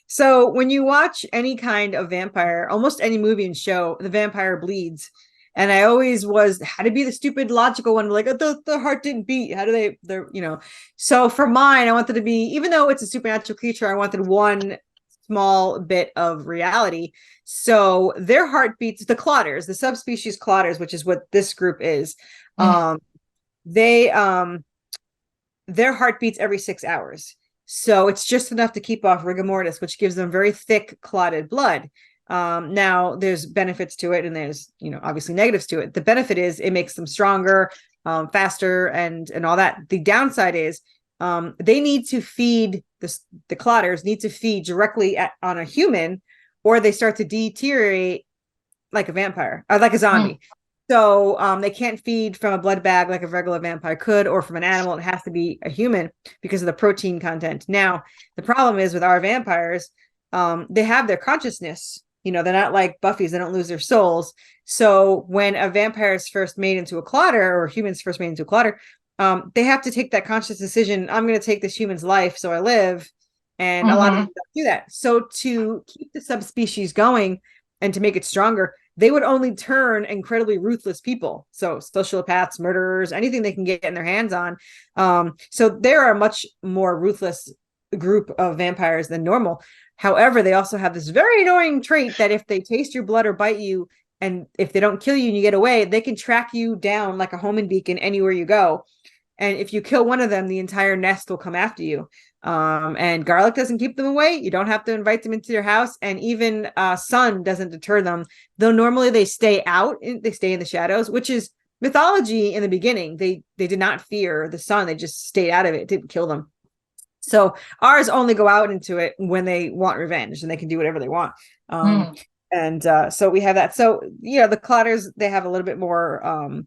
so when you watch any kind of vampire, almost any movie and show, the vampire bleeds. And I always had to be the stupid logical one, like, oh, the heart didn't beat. How do they're. So for mine, I wanted to be, even though it's a supernatural creature, I wanted one small bit of reality. So their heartbeats, the clotters, the subspecies clotters, which is what this group is, they their heart beats every 6 hours. So it's just enough to keep off rigor mortis, which gives them very thick clotted blood. Now there's benefits to it, and there's obviously negatives to it. The benefit is it makes them stronger, faster, and all that. The downside is they need to feed the clotters need to feed directly on a human, or they start to deteriorate like a vampire or like a zombie. So they can't feed from a blood bag like a regular vampire could, or from an animal. It has to be a human because of the protein content. Now, the problem is with our vampires, they have their consciousness. They're not like Buffy's. They don't lose their souls. So when a vampire is first made into a clotter, or humans first made into a clotter, they have to take that conscious decision. I'm going to take this human's life so I live. And a lot of them don't do that. So to keep the subspecies going and to make it stronger, they would only turn incredibly ruthless people. So sociopaths, murderers, anything they can get in their hands on. So they're a much more ruthless group of vampires than normal. However, they also have this very annoying trait that if they taste your blood or bite you, and if they don't kill you and you get away, they can track you down like a homing beacon anywhere you go. And if you kill one of them, the entire nest will come after you. And garlic doesn't keep them away. You don't have to invite them into your house. And even sun doesn't deter them. Though normally they stay out, they stay in the shadows, which is mythology in the beginning. They did not fear the sun. They just stayed out of it. It didn't kill them. So ours only go out into it when they want revenge, and they can do whatever they want. And so we have that. So, the clotters, they have a little bit more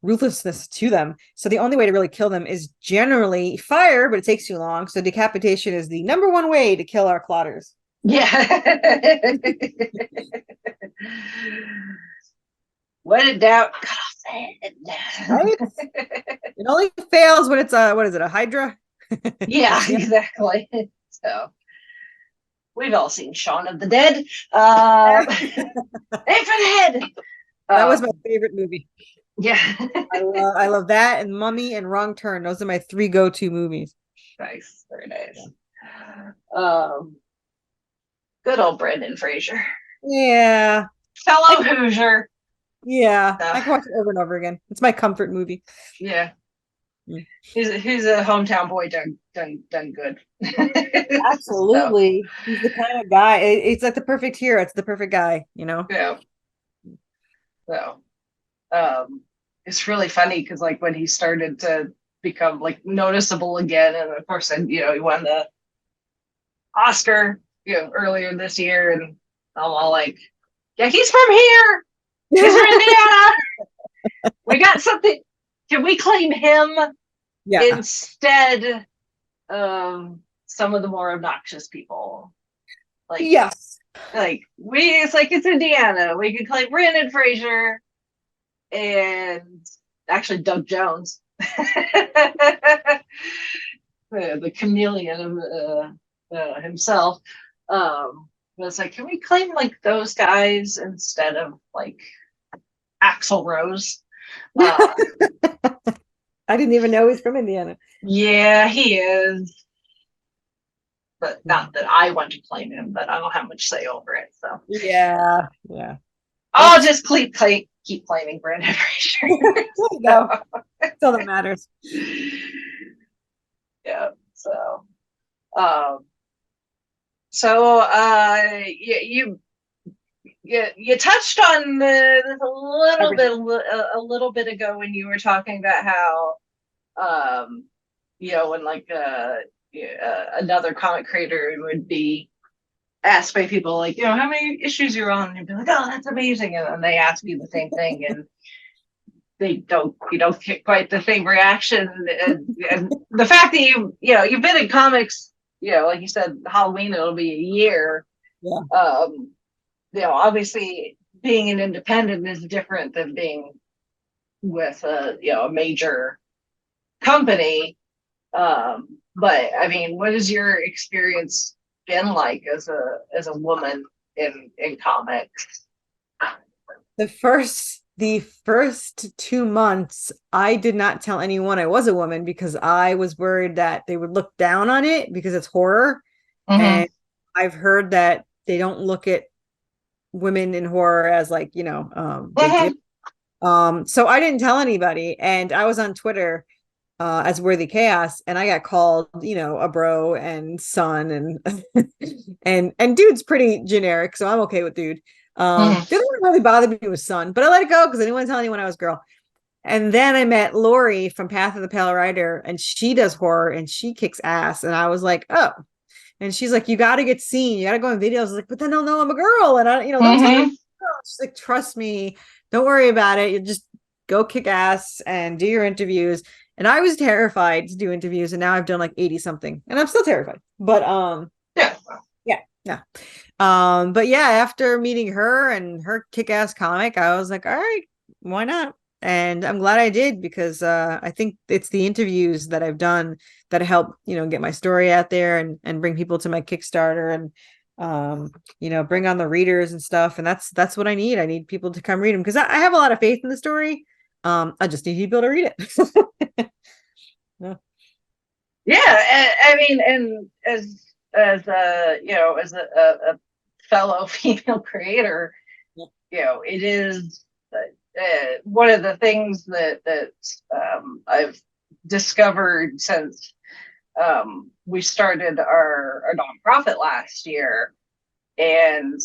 ruthlessness to them. So the only way to really kill them is generally fire, but it takes too long. So decapitation is the number one way to kill our clotters. Yeah. When in doubt, cut off the head. Right? It only fails when it's what is it, a hydra? Yeah, exactly. So we've all seen Shaun of the Dead. Aim for the head. That was my favorite movie. Yeah. I love that, and Mummy, and Wrong Turn. Those are my 3 go-to movies. Nice. Very nice. Good old Brendan Fraser. Yeah. Fellow Hoosier. Yeah. I can watch it over and over again. It's my comfort movie. Yeah. He's a hometown boy done good. Absolutely. So. He's the kind of guy. It's like the perfect hero. It's the perfect guy, Yeah. So it's really funny because like when he started to become like noticeable again, and of course then he won the Oscar earlier this year, and I'm all like, yeah, he's from here. He's from Indiana. We got something. Can we claim him instead of some of the more obnoxious people? Like, yes, like it's Indiana. We could claim Brendan Fraser and actually Doug Jones, the chameleon of himself. But it's like, can we claim like those guys instead of like Axl Rose? I didn't even know he's from Indiana. Yeah, he is. But not that I want to claim him, but I don't have much say over it. So yeah. I'll just keep keep claiming Brandon There Fraser. you go. That's all that matters. Yeah. Um, you you touched on this Everything. a little bit ago when you were talking about how when like another comic creator would be asked by people like, how many issues you're on, and you'd be like, oh, that's amazing, and then they ask you the same thing, and they don't you don't get quite the same reaction, and the fact that you've been in comics, like you said, Halloween it'll be a year. Yeah. Obviously being an independent is different than being with a major company. But I mean, what has your experience been like as a woman in comics? The first 2 months, I did not tell anyone I was a woman because I was worried that they would look down on it because it's horror. Mm-hmm. And I've heard that they don't look at women in horror as like, they do. Mm-hmm. So I didn't tell anybody, and I was on Twitter as Worthy Chaos, and I got called, a bro and son, and and dude's pretty generic, so I'm okay with dude. Mm-hmm. Didn't really bother me with son, but I let it go because I didn't want to tell anyone I was a girl. And then I met Lori from Path of the Pale Rider, and she does horror and she kicks ass. And I was like, oh. And she's like, you got to get seen. You got to go in videos. I was like, but then they'll know I'm a girl. And don't tell me. Mm-hmm. She's like, trust me. Don't worry about it. You just go kick ass and do your interviews. And I was terrified to do interviews. And now I've done like 80 something. And I'm still terrified. But Yeah. yeah. Yeah. But yeah, after meeting her and her kick-ass comic, I was like, all right, why not? And I'm glad I did because I think it's the interviews that I've done that help, get my story out there and bring people to my Kickstarter and bring on the readers and stuff. And that's what I need. I need people to come read them because I have a lot of faith in the story. I just need people to read it. Yeah. Yeah, I mean, and as a fellow female creator, it is one of the things that I've discovered since we started our nonprofit last year, and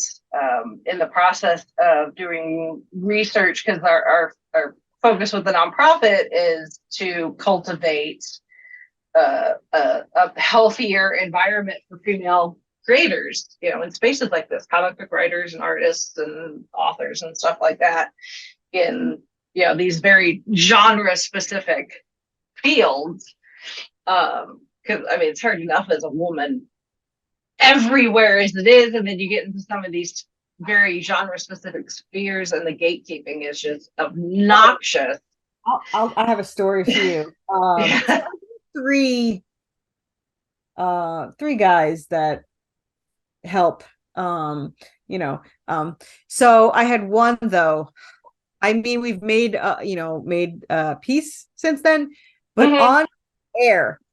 in the process of doing research, because our focus with the nonprofit is to cultivate a healthier environment for female creators, in spaces like this, comic book writers and artists and authors and stuff like that, in these very genre specific fields. Because I mean, it's hard enough as a woman everywhere as it is, and then you get into some of these very genre specific spheres, and the gatekeeping is just obnoxious. I have a story for you. Yeah. Three three guys that help. So I had one though. I mean, we've made peace since then, but Mm-hmm.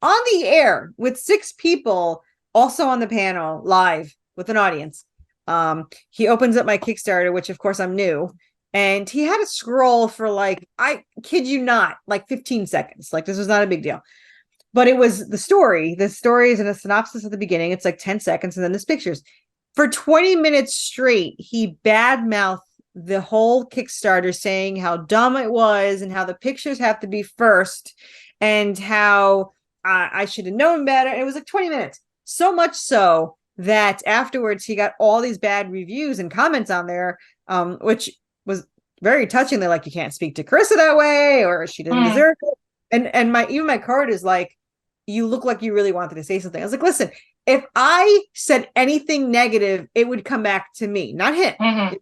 on the air with 6 people, also on the panel live with an audience. He opens up my Kickstarter, which of course I'm new, and he had to scroll for like, I kid you not, like 15 seconds. Like this was not a big deal. But it was the story. The story is in a synopsis at the beginning. It's like 10 seconds, and then there's pictures. For 20 minutes straight, he badmouthed the whole Kickstarter, saying how dumb it was and how the pictures have to be first and how I should have known better. And it was like 20 minutes. So much so that afterwards he got all these bad reviews and comments on there, which was very touching. They're like, you can't speak to Corissa that way, or she didn't deserve it. And my card is like, you look like you really wanted to say something. I was like, listen, if I said anything negative, it would come back to me, not him. Mm-hmm.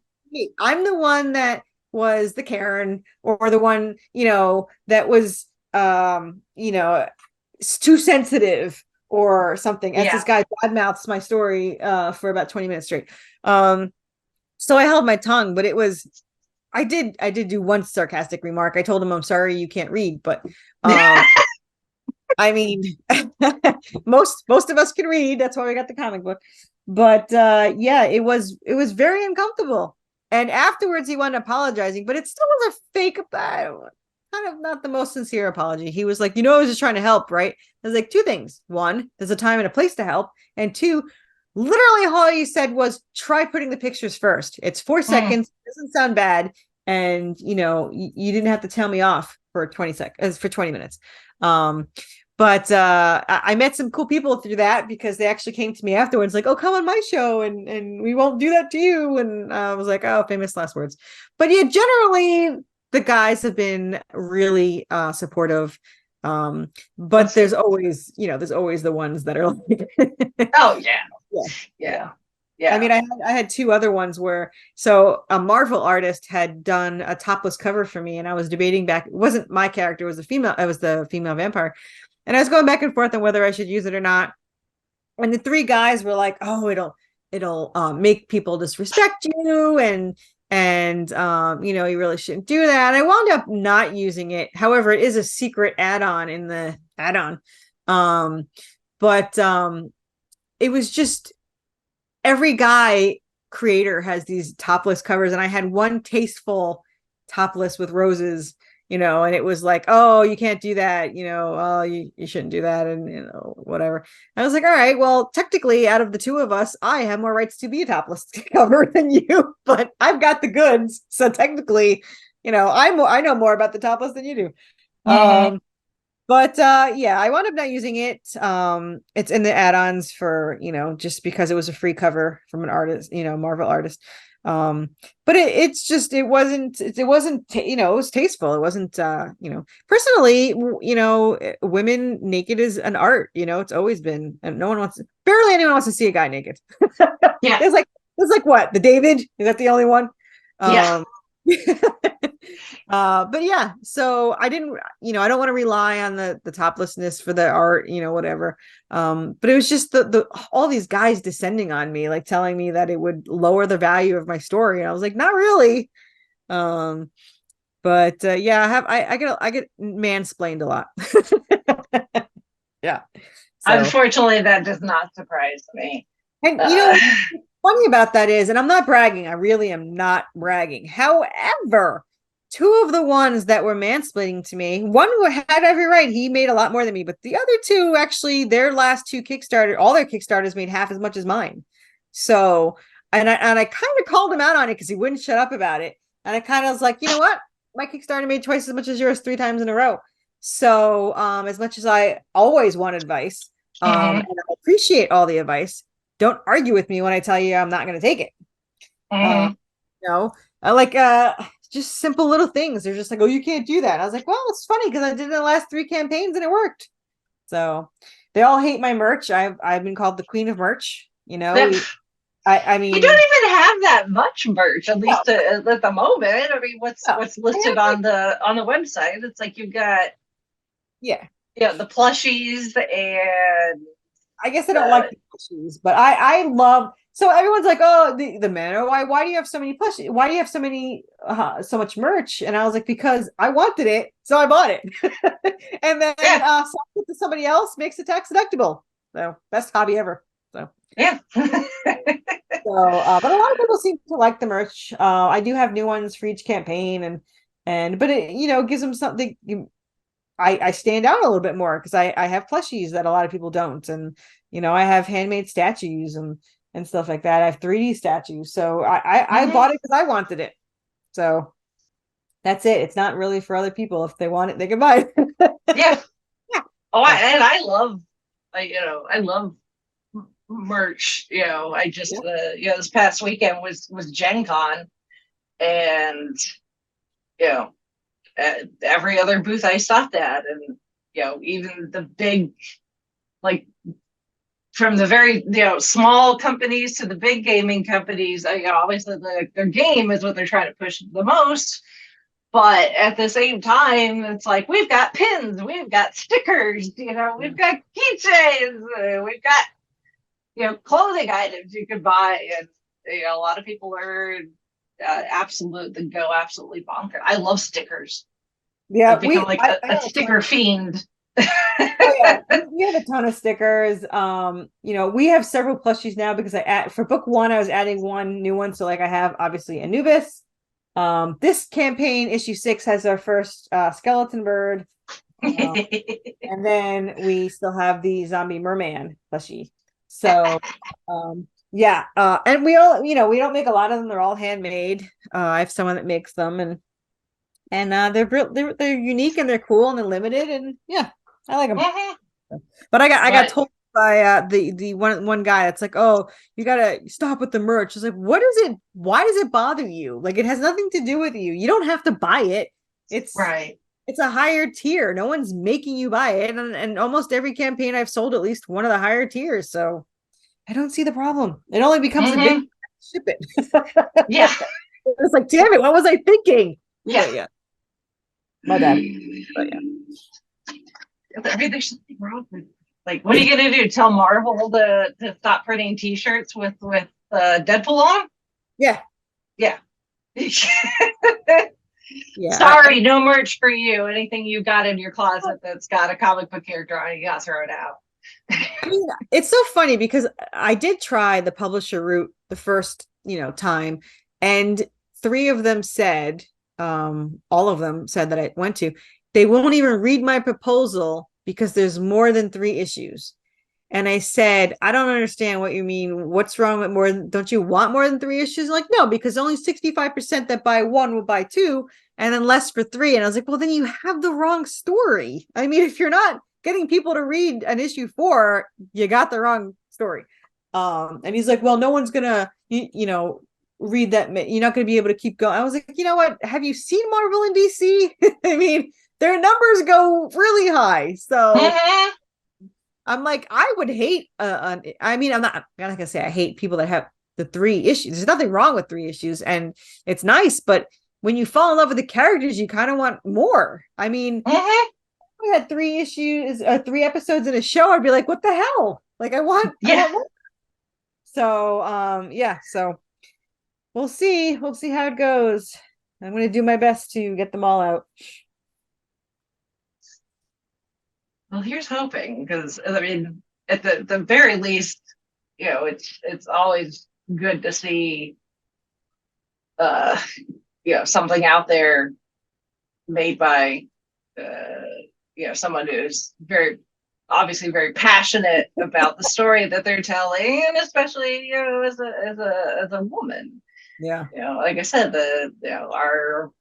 I'm the one that was the Karen, or the one, that was, too sensitive or something. As this guy badmouths my story for about 20 minutes straight. So I held my tongue, but I did do one sarcastic remark. I told him, I'm sorry, you can't read, but I mean, most of us can read. That's why we got the comic book. But yeah, it was very uncomfortable. And afterwards, he went apologizing, but it still was a fake, kind of not the most sincere apology. He was like, I was just trying to help, right? I was like, two things. One, there's a time and a place to help. And two, literally all he said was, try putting the pictures first. It's 4 seconds. It doesn't sound bad. And, you didn't have to tell me off for 20 seconds, for 20 minutes. But I met some cool people through that because they actually came to me afterwards, like, "Oh, come on my show, and we won't do that to you." And I was like, "Oh, famous last words." But yeah, generally the guys have been really supportive. But there's always the ones that are like, Oh yeah, yeah, yeah, I yeah. mean, I had two other ones where, so a Marvel artist had done a topless cover for me, and I was debating back. It wasn't my character; it was a female. It was the female vampire, and I was going back and forth on whether I should use it or not. And the three guys were like, "Oh, it'll make people disrespect you, and you really shouldn't do that." And I wound up not using it. However, it is a secret add-on in the add-on. But it was just every guy creator has these topless covers, and I had one tasteful topless with roses, and it was like, "Oh, you can't do that, oh, you shouldn't do that," and whatever. I was like, all right, well, technically out of the two of us, I have more rights to be a topless cover than you, but I've got the goods, so technically, I know more about the topless than you do. Mm-hmm. But yeah, I wound up not using it. It's in the add-ons for, just because it was a free cover from an artist, Marvel artist. But it was tasteful. It wasn't personally, women naked is an art, it's always been, and barely anyone wants to see a guy naked. Yeah, There's like what, the David? Is that the only one? yeah. Um but yeah, so I didn't, I don't want to rely on the toplessness for the art, whatever. But it was just the all these guys descending on me, like telling me that it would lower the value of my story, and I was like, not really. um but yeah, I get mansplained a lot. Yeah, so. Unfortunately, that does not surprise me. And Uh, funny about that is, and I'm not bragging, I really am not bragging. However, two of the ones that were mansplaining to me, one who had every right, he made a lot more than me, but the other two, actually, their last two Kickstarter, all their Kickstarters made half as much as mine. So, and I kind of called him out on it because he wouldn't shut up about it. And I kind of was like, you know what? My Kickstarter made twice as much as yours 3 times in a row. So, as much as I always want advice, mhm, and I appreciate all the advice, don't argue with me when I tell you I'm not going to take it. Uh, mhm. you know, like just simple little things. They're just like, "Oh, you can't do that." And I was like, "Well, it's funny because I did it in the last 3 campaigns and it worked." So they all hate my merch. I've been called the queen of merch. That, I you don't mean, even have that much merch, at no, least at the moment. I mean, no. what's I listed have like, on the website? It's like you've got yeah. the plushies and I guess I don't like the the plushies, but I love. So everyone's like, "Oh, the men are why do you have so many plushies? Why do you have so much merch?" And I was like, "Because I wanted it, so I bought it." And then yeah, selling it to somebody else makes it tax deductible. So best hobby ever. So yeah. but a lot of people seem to like the merch. I do have new ones for each campaign, and but it gives them something. I stand out a little bit more because I have plushies that a lot of people don't, and I have handmade statues and stuff like that. I have 3D statues, so I Mhm. bought it because I wanted it. So that's it. It's not really for other people. If they want it, they can buy it. Yeah. Yeah. Oh, So, and I love, I love merch. I yeah. just, this past weekend was Gen Con, and you know, every other booth I stopped at, and even the big, like, from the very small companies to the big gaming companies. Obviously their game is what they're trying to push the most, but at the same time, it's like we've got pins, we've got stickers, we've got keychains, we've got clothing items you could buy, and a lot of people are go absolutely bonkers. I love stickers. Yeah, I've become like I a have a sticker friend. fiend. Oh yeah, we have a ton of stickers. We have several plushies now because for book one, I was adding one new one. So like I have obviously Anubis. This campaign, issue 6, has our first skeleton bird. And then we still have the zombie merman plushie. So yeah. And we all, we don't make a lot of them, they're all handmade. I have someone that makes them, and they're unique and they're cool and they're limited, and yeah, I like them. Mhm. But I got But told by the one guy that's like, oh, you gotta stop with the merch. It's like, what is it? Why does it bother you? Like, it has nothing to do with you. You don't have to buy it. It's right. it's a higher tier. No one's making you buy it. And almost every campaign I've sold at least one of the higher tiers. So I don't see the problem. It only becomes a big Hmm. ship it. Yeah. It's like, damn it, what was I thinking? Yeah. But yeah, my bad. But yeah. I mean, there's something wrong with, like, what are you gonna do? Tell Marvel to stop printing T-shirts with Deadpool on? Yeah. Yeah. Yeah. Sorry, no merch for you. Anything you got in your closet that's got a comic book character on it, you got to throw it out. I mean, it's so funny because I did try the publisher route the first, time, and three of them said, all of them said that I went to, they won't even read my proposal because there's more than 3 issues. And I said, I don't understand what you mean. What's wrong with don't you want more than 3 issues? Like, no, because only 65% that buy one will buy two, and then less for three. And I was like, well, then you have the wrong story. I mean, if you're not getting people to read an issue 4, you got the wrong story. And he's like, well, no one's gonna, read that. You're not gonna be able to keep going. I was like, you know what? Have you seen Marvel and DC? I mean, their numbers go really high. So Mhm. I'm like, I would hate. I mean, I'm not gonna say I hate people that have the 3 issues. There's nothing wrong with 3 issues, and it's nice. But when you fall in love with the characters, you kind of want more. I mean, Mhm. we had 3 issues, 3 episodes in a show. I'd be like, what the hell? Like, I Yeah. want more. So, yeah. So we'll see. We'll see how it goes. I'm gonna do my best to get them all out. Well, here's hoping, because I mean, at the very least, it's always good to see uh something out there made by someone who's very obviously very passionate about the story that they're telling, and especially as a woman. Yeah. Like I said, our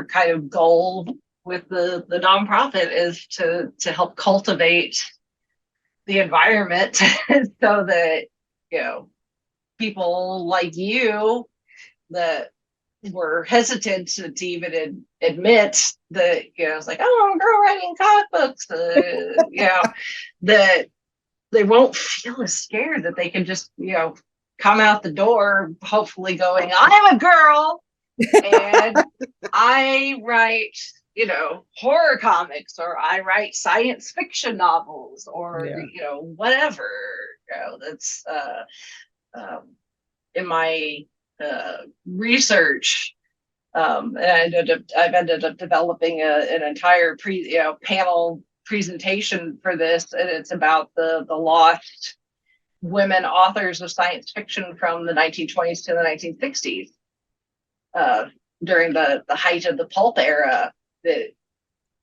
kind of goal with the nonprofit is to help cultivate the environment so that people like you that were hesitant to even admit that it's like, oh, I'm a girl writing comic books, that they won't feel as scared, that they can just come out the door hopefully going, I'm a girl and I write horror comics, or I write science fiction novels, or Yeah. whatever. That's um, in my research. And I've ended up developing an entire panel presentation for this, and it's about the lost women authors of science fiction from the 1920s to the 1960s, uh, during the height of the pulp era. That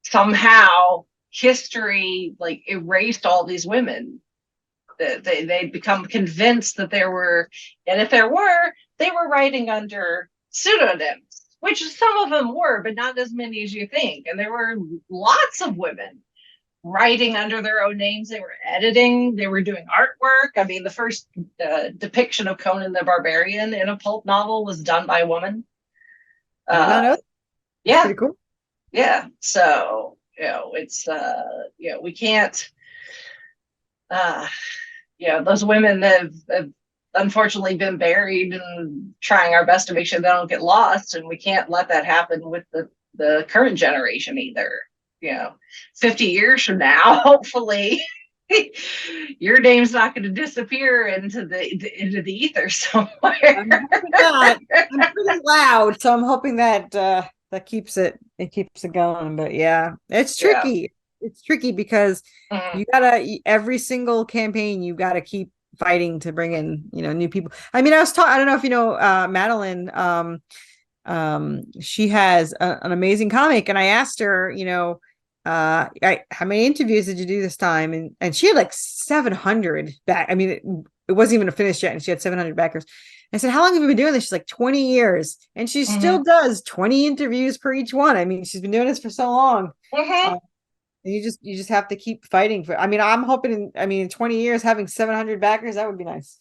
somehow history like erased all these women. That they'd become convinced that there were, and if there were, they were writing under pseudonyms, which some of them were, but not as many as you think. And there were lots of women writing under their own names. They were editing, they were doing artwork. I mean, the first depiction of Conan the Barbarian in a pulp novel was done by a woman. I did not know. That's Yeah, pretty cool. yeah. So it's we can't. Uh, those women have unfortunately been buried, and trying our best to make sure they don't get lost. And we can't let that happen with the current generation either. 50 years from now, hopefully, your name's not going to disappear into the ether somewhere. I'm hoping not. I'm pretty loud, so I'm hoping that that keeps it going. But yeah, it's Yeah. tricky. it's tricky because Mhm. you gotta every single campaign you gotta keep fighting to bring in, new people. I mean, I was talking, I don't know if you know Madeline, she has an amazing comic, and I asked her, how many interviews did you do this time? And she had like 700 back. I mean, it wasn't even finished yet, and she had 700 backers. I said, how long have you been doing this? She's like 20 years, and she Mhm. still does 20 interviews per each one. I mean, she's been doing this for so long. Mhm. And you just have to keep fighting for. I mean, I'm hoping. In 20 years, having 700 backers, that would be nice.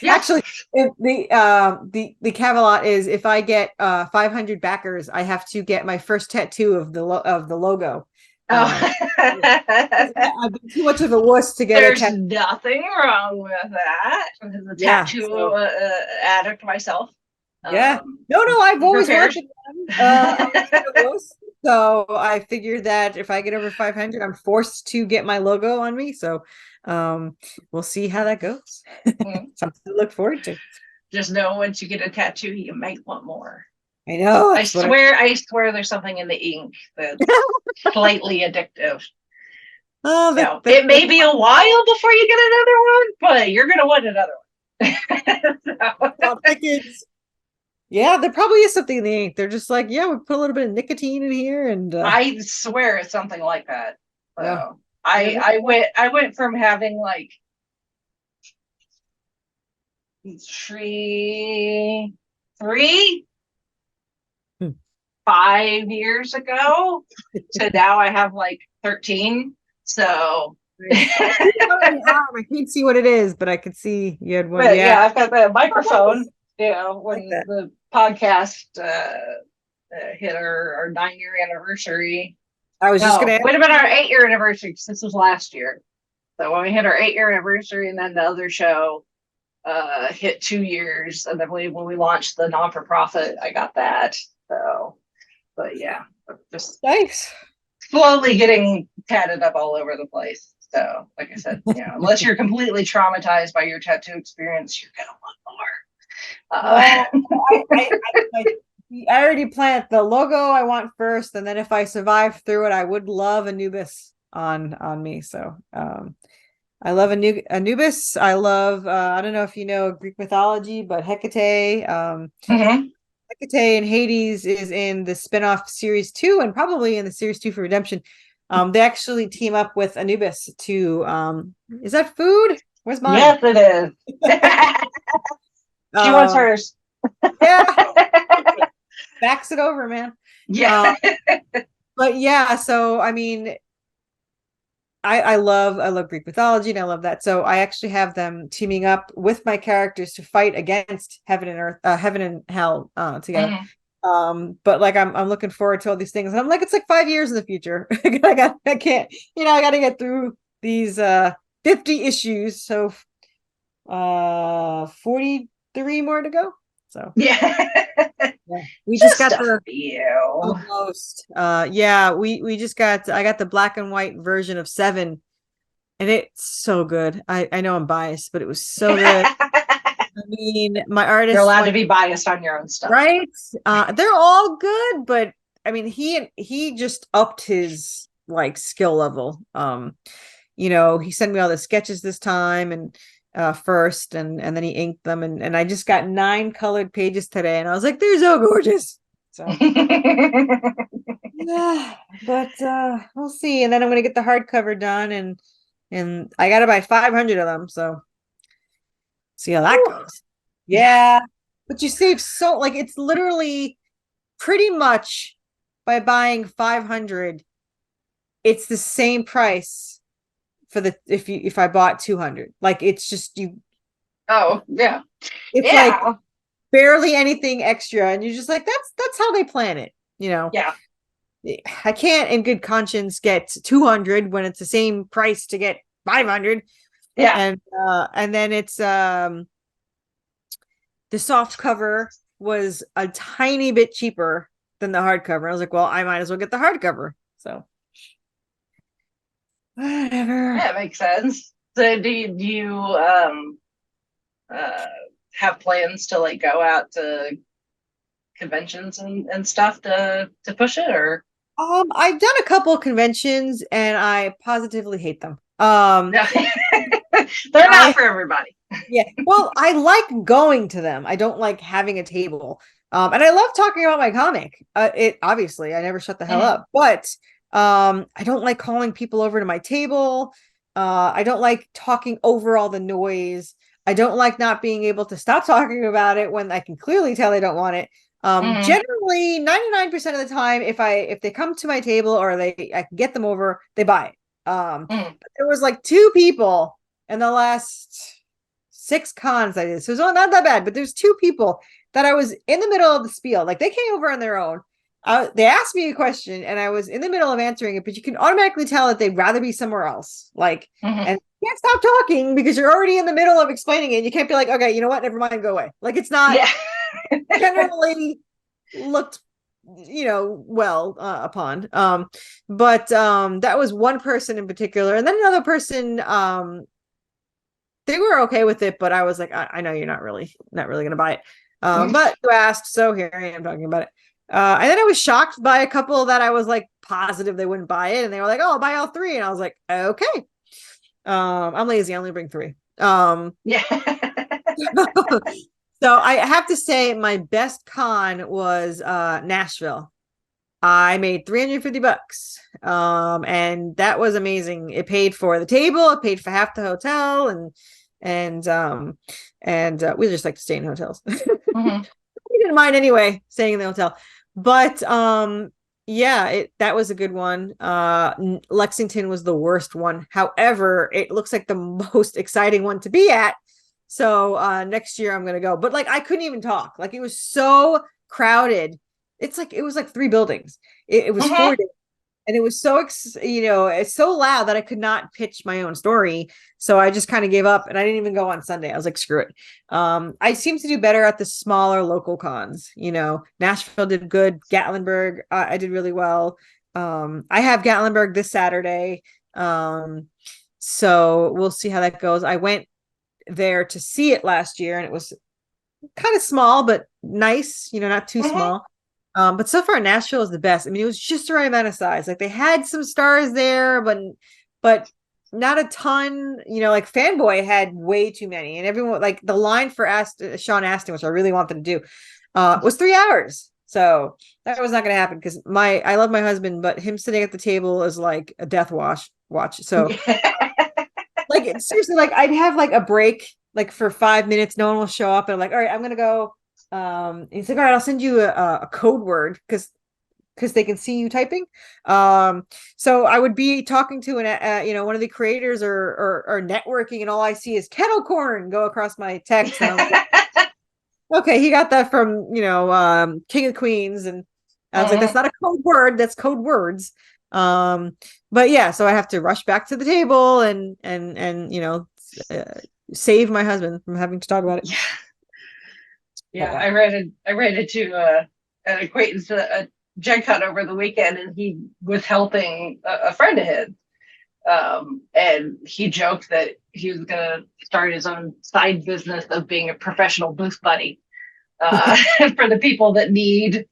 Yeah. Actually, if the caveat is if I get 500 backers, I have to get my first tattoo of the logo. Um, Oh. I've been too much of a wuss to get a There's tattoo. nothing wrong with that. As a Yeah, tattoo so addict myself, yeah. No, I've I'm always prepared. wanted one. I'm kind of wuss. So I figured that if I get over 500, I'm forced to get my logo on me. So we'll see how that goes. Something to look forward to. Just know once you get a tattoo, you might want more. I know I that's what swear, I swear there's something in the ink that's slightly addictive. oh, You know, it may be a while before you get another one, but you're gonna want another one. I'm thinking, yeah, there probably is something in the ink. They're just like, yeah, we put a little bit of nicotine in here, and I swear it's something like that. yeah, So yeah, I went from having like three, three, Hmm. 5 years ago to now I have like 13. So, Nice. I see one on your arm. I can't see what it is, but I could see you had one. but Yeah, yeah, I've got the oh, microphone. nice. Like When that. the podcast hit our 9 year anniversary. I was just No, gonna ask. would have been our 8 year anniversary because this was last year. So when we hit our 8 year anniversary, and then the other show hit 2 years, and then when we launched the non for profit, I got that. So, but yeah, just Nice. slowly getting tatted up all over the place. So, like I said, unless you're completely traumatized by your tattoo experience, you're gonna Well, want more. I already planned the logo I want first, and then if I survive through it, I would love Anubis on me. So I love Anubis. I love I don't know if you know Greek mythology, but Hecate. Mhm. Hecate and Hades is in the spinoff series two, and probably in the series two for Redemption. They actually team up with Anubis to is that food? Where's mine? Yes, it is. She wants Um, hers. yeah, backs it over, man. Yeah. Uh, but yeah, so I mean, I love Greek mythology and I love that. So I actually have them teaming up with my characters to fight against heaven and earth, heaven and hell together. Mhm. But like I'm looking forward to all these things, and I'm like, it's like 5 years in the future. I can't, I got to get through these 50 issues, so 43 more to go. So Yeah. yeah, we just Just got a the few. almost yeah, we just got I got the black and white version of seven, and it's so good. I know I'm biased, but it was so good. I mean, my You're artist allowed to went be biased on your own stuff. right. They're all good, but I mean, he just upped his like skill level. He sent me all the sketches this time and first, and then he inked them, and I just got 9 colored pages today, and I was like, they're so gorgeous. So yeah, but we'll see. And then I'm gonna get the hardcover done, and I gotta buy 500 of them, so see how that Whew. goes. Yeah. Yeah. But you save so like it's literally pretty much by buying 500, it's the same price for the if I bought 200. Like it's just Oh, yeah. it's like Yeah. barely anything extra, and you're just like that's how they plan it, you know. Yeah. I can't in good conscience get 200 when it's the same price to get 500. Yeah. And then it's the soft cover was a tiny bit cheaper than the hardcover. I was like, well, I might as well get the hardcover. So whatever. Yeah, it makes sense. So do you uh have plans to like go out to conventions and stuff to push it or I've done a couple conventions and I positively hate them. No, they're not I for everybody. Yeah. Well, I like going to them. I don't like having a table. And I love talking about my comic. It obviously I never shut the hell Mhm. up, but I don't like calling people over to my table. I don't like talking over all the noise. I don't like not being able to stop talking about it when I can clearly tell they don't want it. Mhm. Generally 99% of the time, if they come to my table or I can get them over, they buy it. Mhm. But there was like two people in the last 6 cons I did. So it's not that bad, but there's two people that I was in the middle of the spiel. Like they came over on their own. They asked me a question and I was in the middle of answering it, but you can automatically tell that they'd rather be somewhere else. Like, Mhm. and you can't stop talking because you're already in the middle of explaining it. And you can't be like, okay, you know what? Never mind, go away. Like it's not Yeah. generally looked well upon but that was one person in particular, and then another person they were okay with it, but I was like, I know you're not really gonna buy it. But you asked, so here I am talking about it. And then I was shocked by a couple that I was like positive they wouldn't buy it, and they were like, "Oh, I'll buy all three," and I was like, "Okay." I'm lazy. I only bring three. Yeah. So I have to say, my best con was Nashville. I made $350. And that was amazing. It paid for the table, it paid for half the hotel, and we just like to stay in hotels. Mhm. We didn't mind anyway staying in the hotel. But yeah, that was a good one. Lexington was the worst one. However, it looks like the most exciting one to be at. So next year I'm gonna go. But like I couldn't even talk. Like it was so crowded. It was like three buildings. It was Mhm. 4 days, and it was it's so loud that I could not pitch my own story. So I just kind of gave up, and I didn't even go on Sunday. I was like, screw it. I seem to do better at the smaller local cons. Nashville did good. Gatlinburg, I did really well. I have Gatlinburg this Saturday. So we'll see how that goes. I went there to see it last year, and it was kind of small but nice, not too Mhm. small. But so far Nashville is the best. I mean, it was just the right amount of size. Like they had some stars there, but not a ton. Like Fanboy had way too many, and everyone like the line for Sean Astin, which I really wanted to do, was 3 hours. So that was not going to happen because I love my husband, but him sitting at the table is like a death watch. So like seriously, like I'd have like a break like for 5 minutes, no one will show up, and I'm like, all right, I'm gonna go. He's like, all right, I'll send you a code word because they can see you typing. So I would be talking to one of the creators or networking, and all I see is kettle corn go across my text, and I was like, okay, he got that from King of Queens, and I was like, that's Mhm. not a code word, that's code words. Um, but yeah, so I have to rush back to the table and uh, save my husband from having to talk about it. Yeah. But Yeah. yeah. I ran into an acquaintance at a Gen Con over the weekend, and he was helping a friend of his. And he joked that he was going to start his own side business of being a professional booth buddy for the people that need,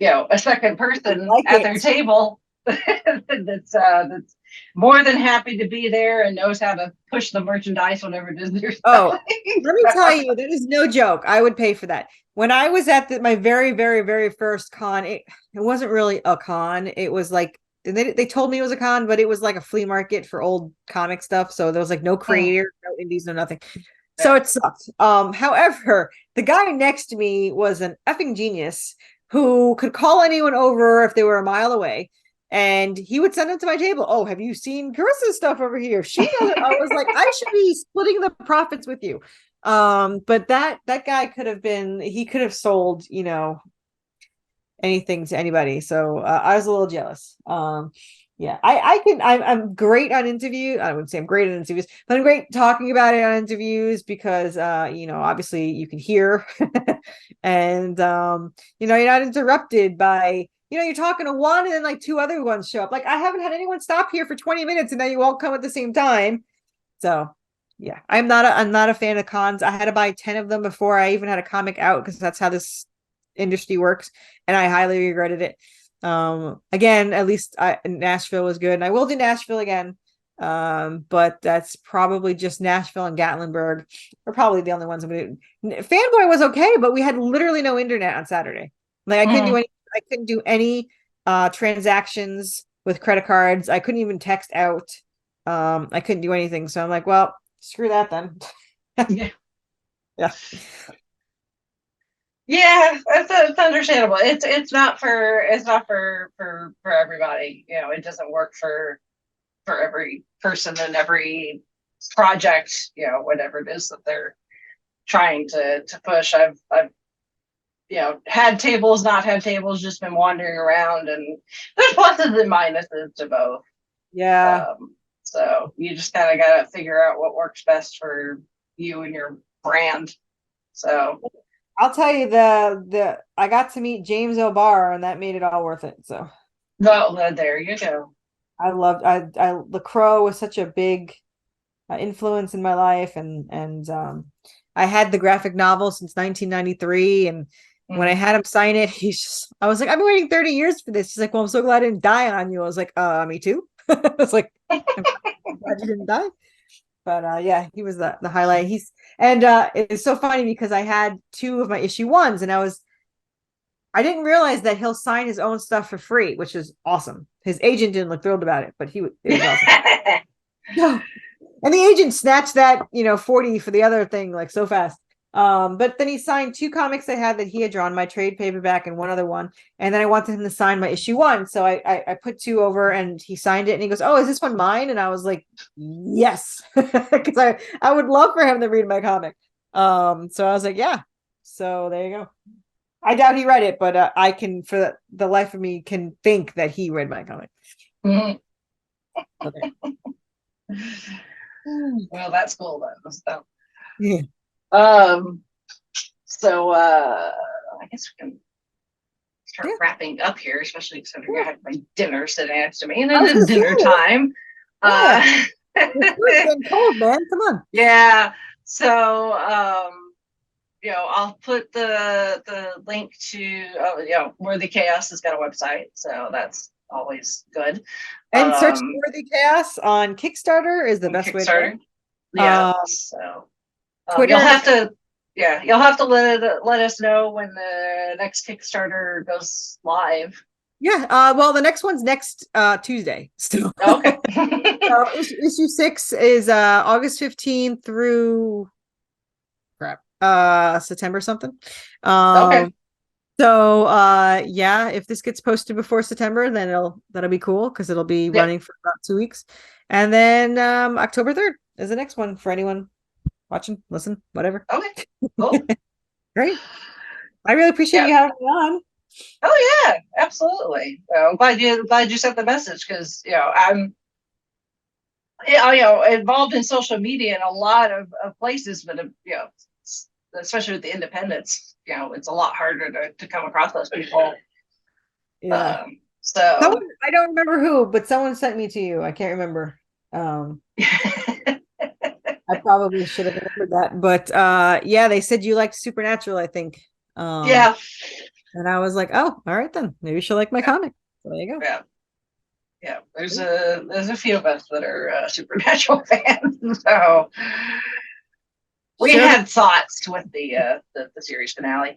a second I person like at their it. table that's more than happy to be there and knows how to push the merchandise whenever it is they're Oh, selling. let me tell you, that is no joke. I would pay for that. When I was at my very, very, very first con, it wasn't really a con. It was like they told me it was a con, but it was like a flea market for old comic stuff. So there was like no Mm, creator, no indies, no nothing. So yeah. it sucked. However, the guy next to me was an effing genius who could call anyone over if they were a mile away. And he would send them to my table. Oh, have you seen Carissa's stuff over here? She does it. I was like, I should be splitting the profits with you. But that guy he could have sold, anything to anybody. So I was a little jealous. Yeah, I'm great on interview. I wouldn't say I'm great on interviews, but I'm great talking about it on interviews because obviously you can hear and you're not interrupted by you're talking to one and then like two other ones show up. Like I haven't had anyone stop here for 20 minutes and then you all come at the same time. So yeah, I'm not a fan of cons. I had to buy 10 of them before I even had a comic out because that's how this industry works, and I highly regretted it. Again, at least Nashville was good, and I will do Nashville again. But that's probably just Nashville and Gatlinburg are probably the only ones I'm gonna do. Fanboy was okay, but we had literally no internet on Saturday. Like Mhm. I couldn't do any transactions with credit cards. I couldn't even text out. I couldn't do anything. So I'm like, well, screw that then. Yeah. Yeah. Yeah, it's understandable. It's not for everybody. You know, it doesn't work for every person and every project. You know, whatever it is that they're trying to push. I've had tables, not had tables, just been wandering around, and there's pluses and minuses to both. Yeah. So you just kind of got to figure out what works best for you and your brand. So, I'll tell you the I got to meet James O'Barr and that made it all worth it. So well, there you go. I loved I the Crow was such a big influence in my life, and I had the graphic novel since 1993, and when I Mm. had him sign it, I was like, I've been waiting 30 years for this. He's like, well, I'm so glad I didn't die on you. I was like, me too. I was like, I'm glad you didn't die. But yeah, he was the highlight. He's and it's so funny because I had two of my issue ones, and I didn't realize that he'll sign his own stuff for free, which is awesome. His agent didn't look thrilled about it, but it was awesome. No. And the agent snatched that, 40 for the other thing like so fast. But then he signed two comics I had that he had drawn, my trade paperback and one other one. And then I wanted him to sign my issue one. So I put two over and he signed it and he goes, oh, is this one mine? And I was like, yes. Because I would love for him to read my comic. So I was like, yeah. So there you go. I doubt he read it, but I can, for the life of me, can think that he read my comic. Mhm. Okay. Well, that's cool then. So, Yeah. um, I guess we can start Yeah. wrapping up here, especially considering I have my dinner sitting next to me, and I it was is gonna say, dinner time. yeah, Uh, it's getting cold, man. Come on. yeah. So, I'll put the link to Worthy Chaos has got a website, so that's always good. And searching Um, Worthy Chaos on Kickstarter is the on best way to go. Kickstarter, yeah. Um, So you'll Twitter, have to, yeah, you'll have to let us know when the next Kickstarter goes live. yeah. Well, the next one's next Tuesday. Still, Okay. so issue 6 is August 15th through crap September something. Okay. Um, yeah, if this gets posted before September, then that'll be cool because it'll be Yep. running for about 2 weeks. And then October 3rd is the next one for anyone watching, listen, whatever. Okay. Cool. Great. I really appreciate Yeah. you having me on. Oh yeah, absolutely. I'm glad you sent the message because I'm involved in social media in a lot of places, but especially with the independents, it's a lot harder to come across those people. Yeah. So Someone, I don't remember who, but someone sent me to you. I can't remember. I probably should have remembered that. But yeah, they said you liked Supernatural, I think. yeah, And I was like, oh, all right then. Maybe she'll like my comic. So there you go. yeah, yeah. There's a few of us that are Supernatural fans, so we Sure. had thoughts with the series finale.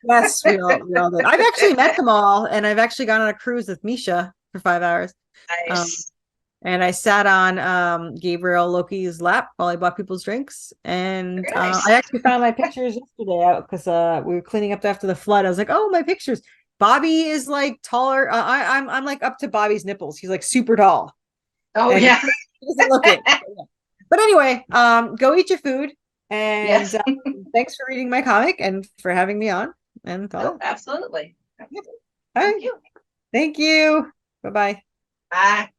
Yes, we all did. I've actually met them all, and I've actually gone on a cruise with Misha for 5 hours. Um, Nice. and I sat on Gabriel Loki's lap while I bought people's drinks. And Very nice. I actually found my pictures yesterday out because we were cleaning up after the flood. I was like, oh, my pictures. Bobby is like taller. I'm like up to Bobby's nipples. He's like super tall, Oh and yeah. he doesn't look it. But anyway, go eat your food, and Yes. thanks for reading my comic and for having me on. And all Oh, that. absolutely. Yeah. Absolutely. All Thank right. you. Thank you. Bye bye. Bye.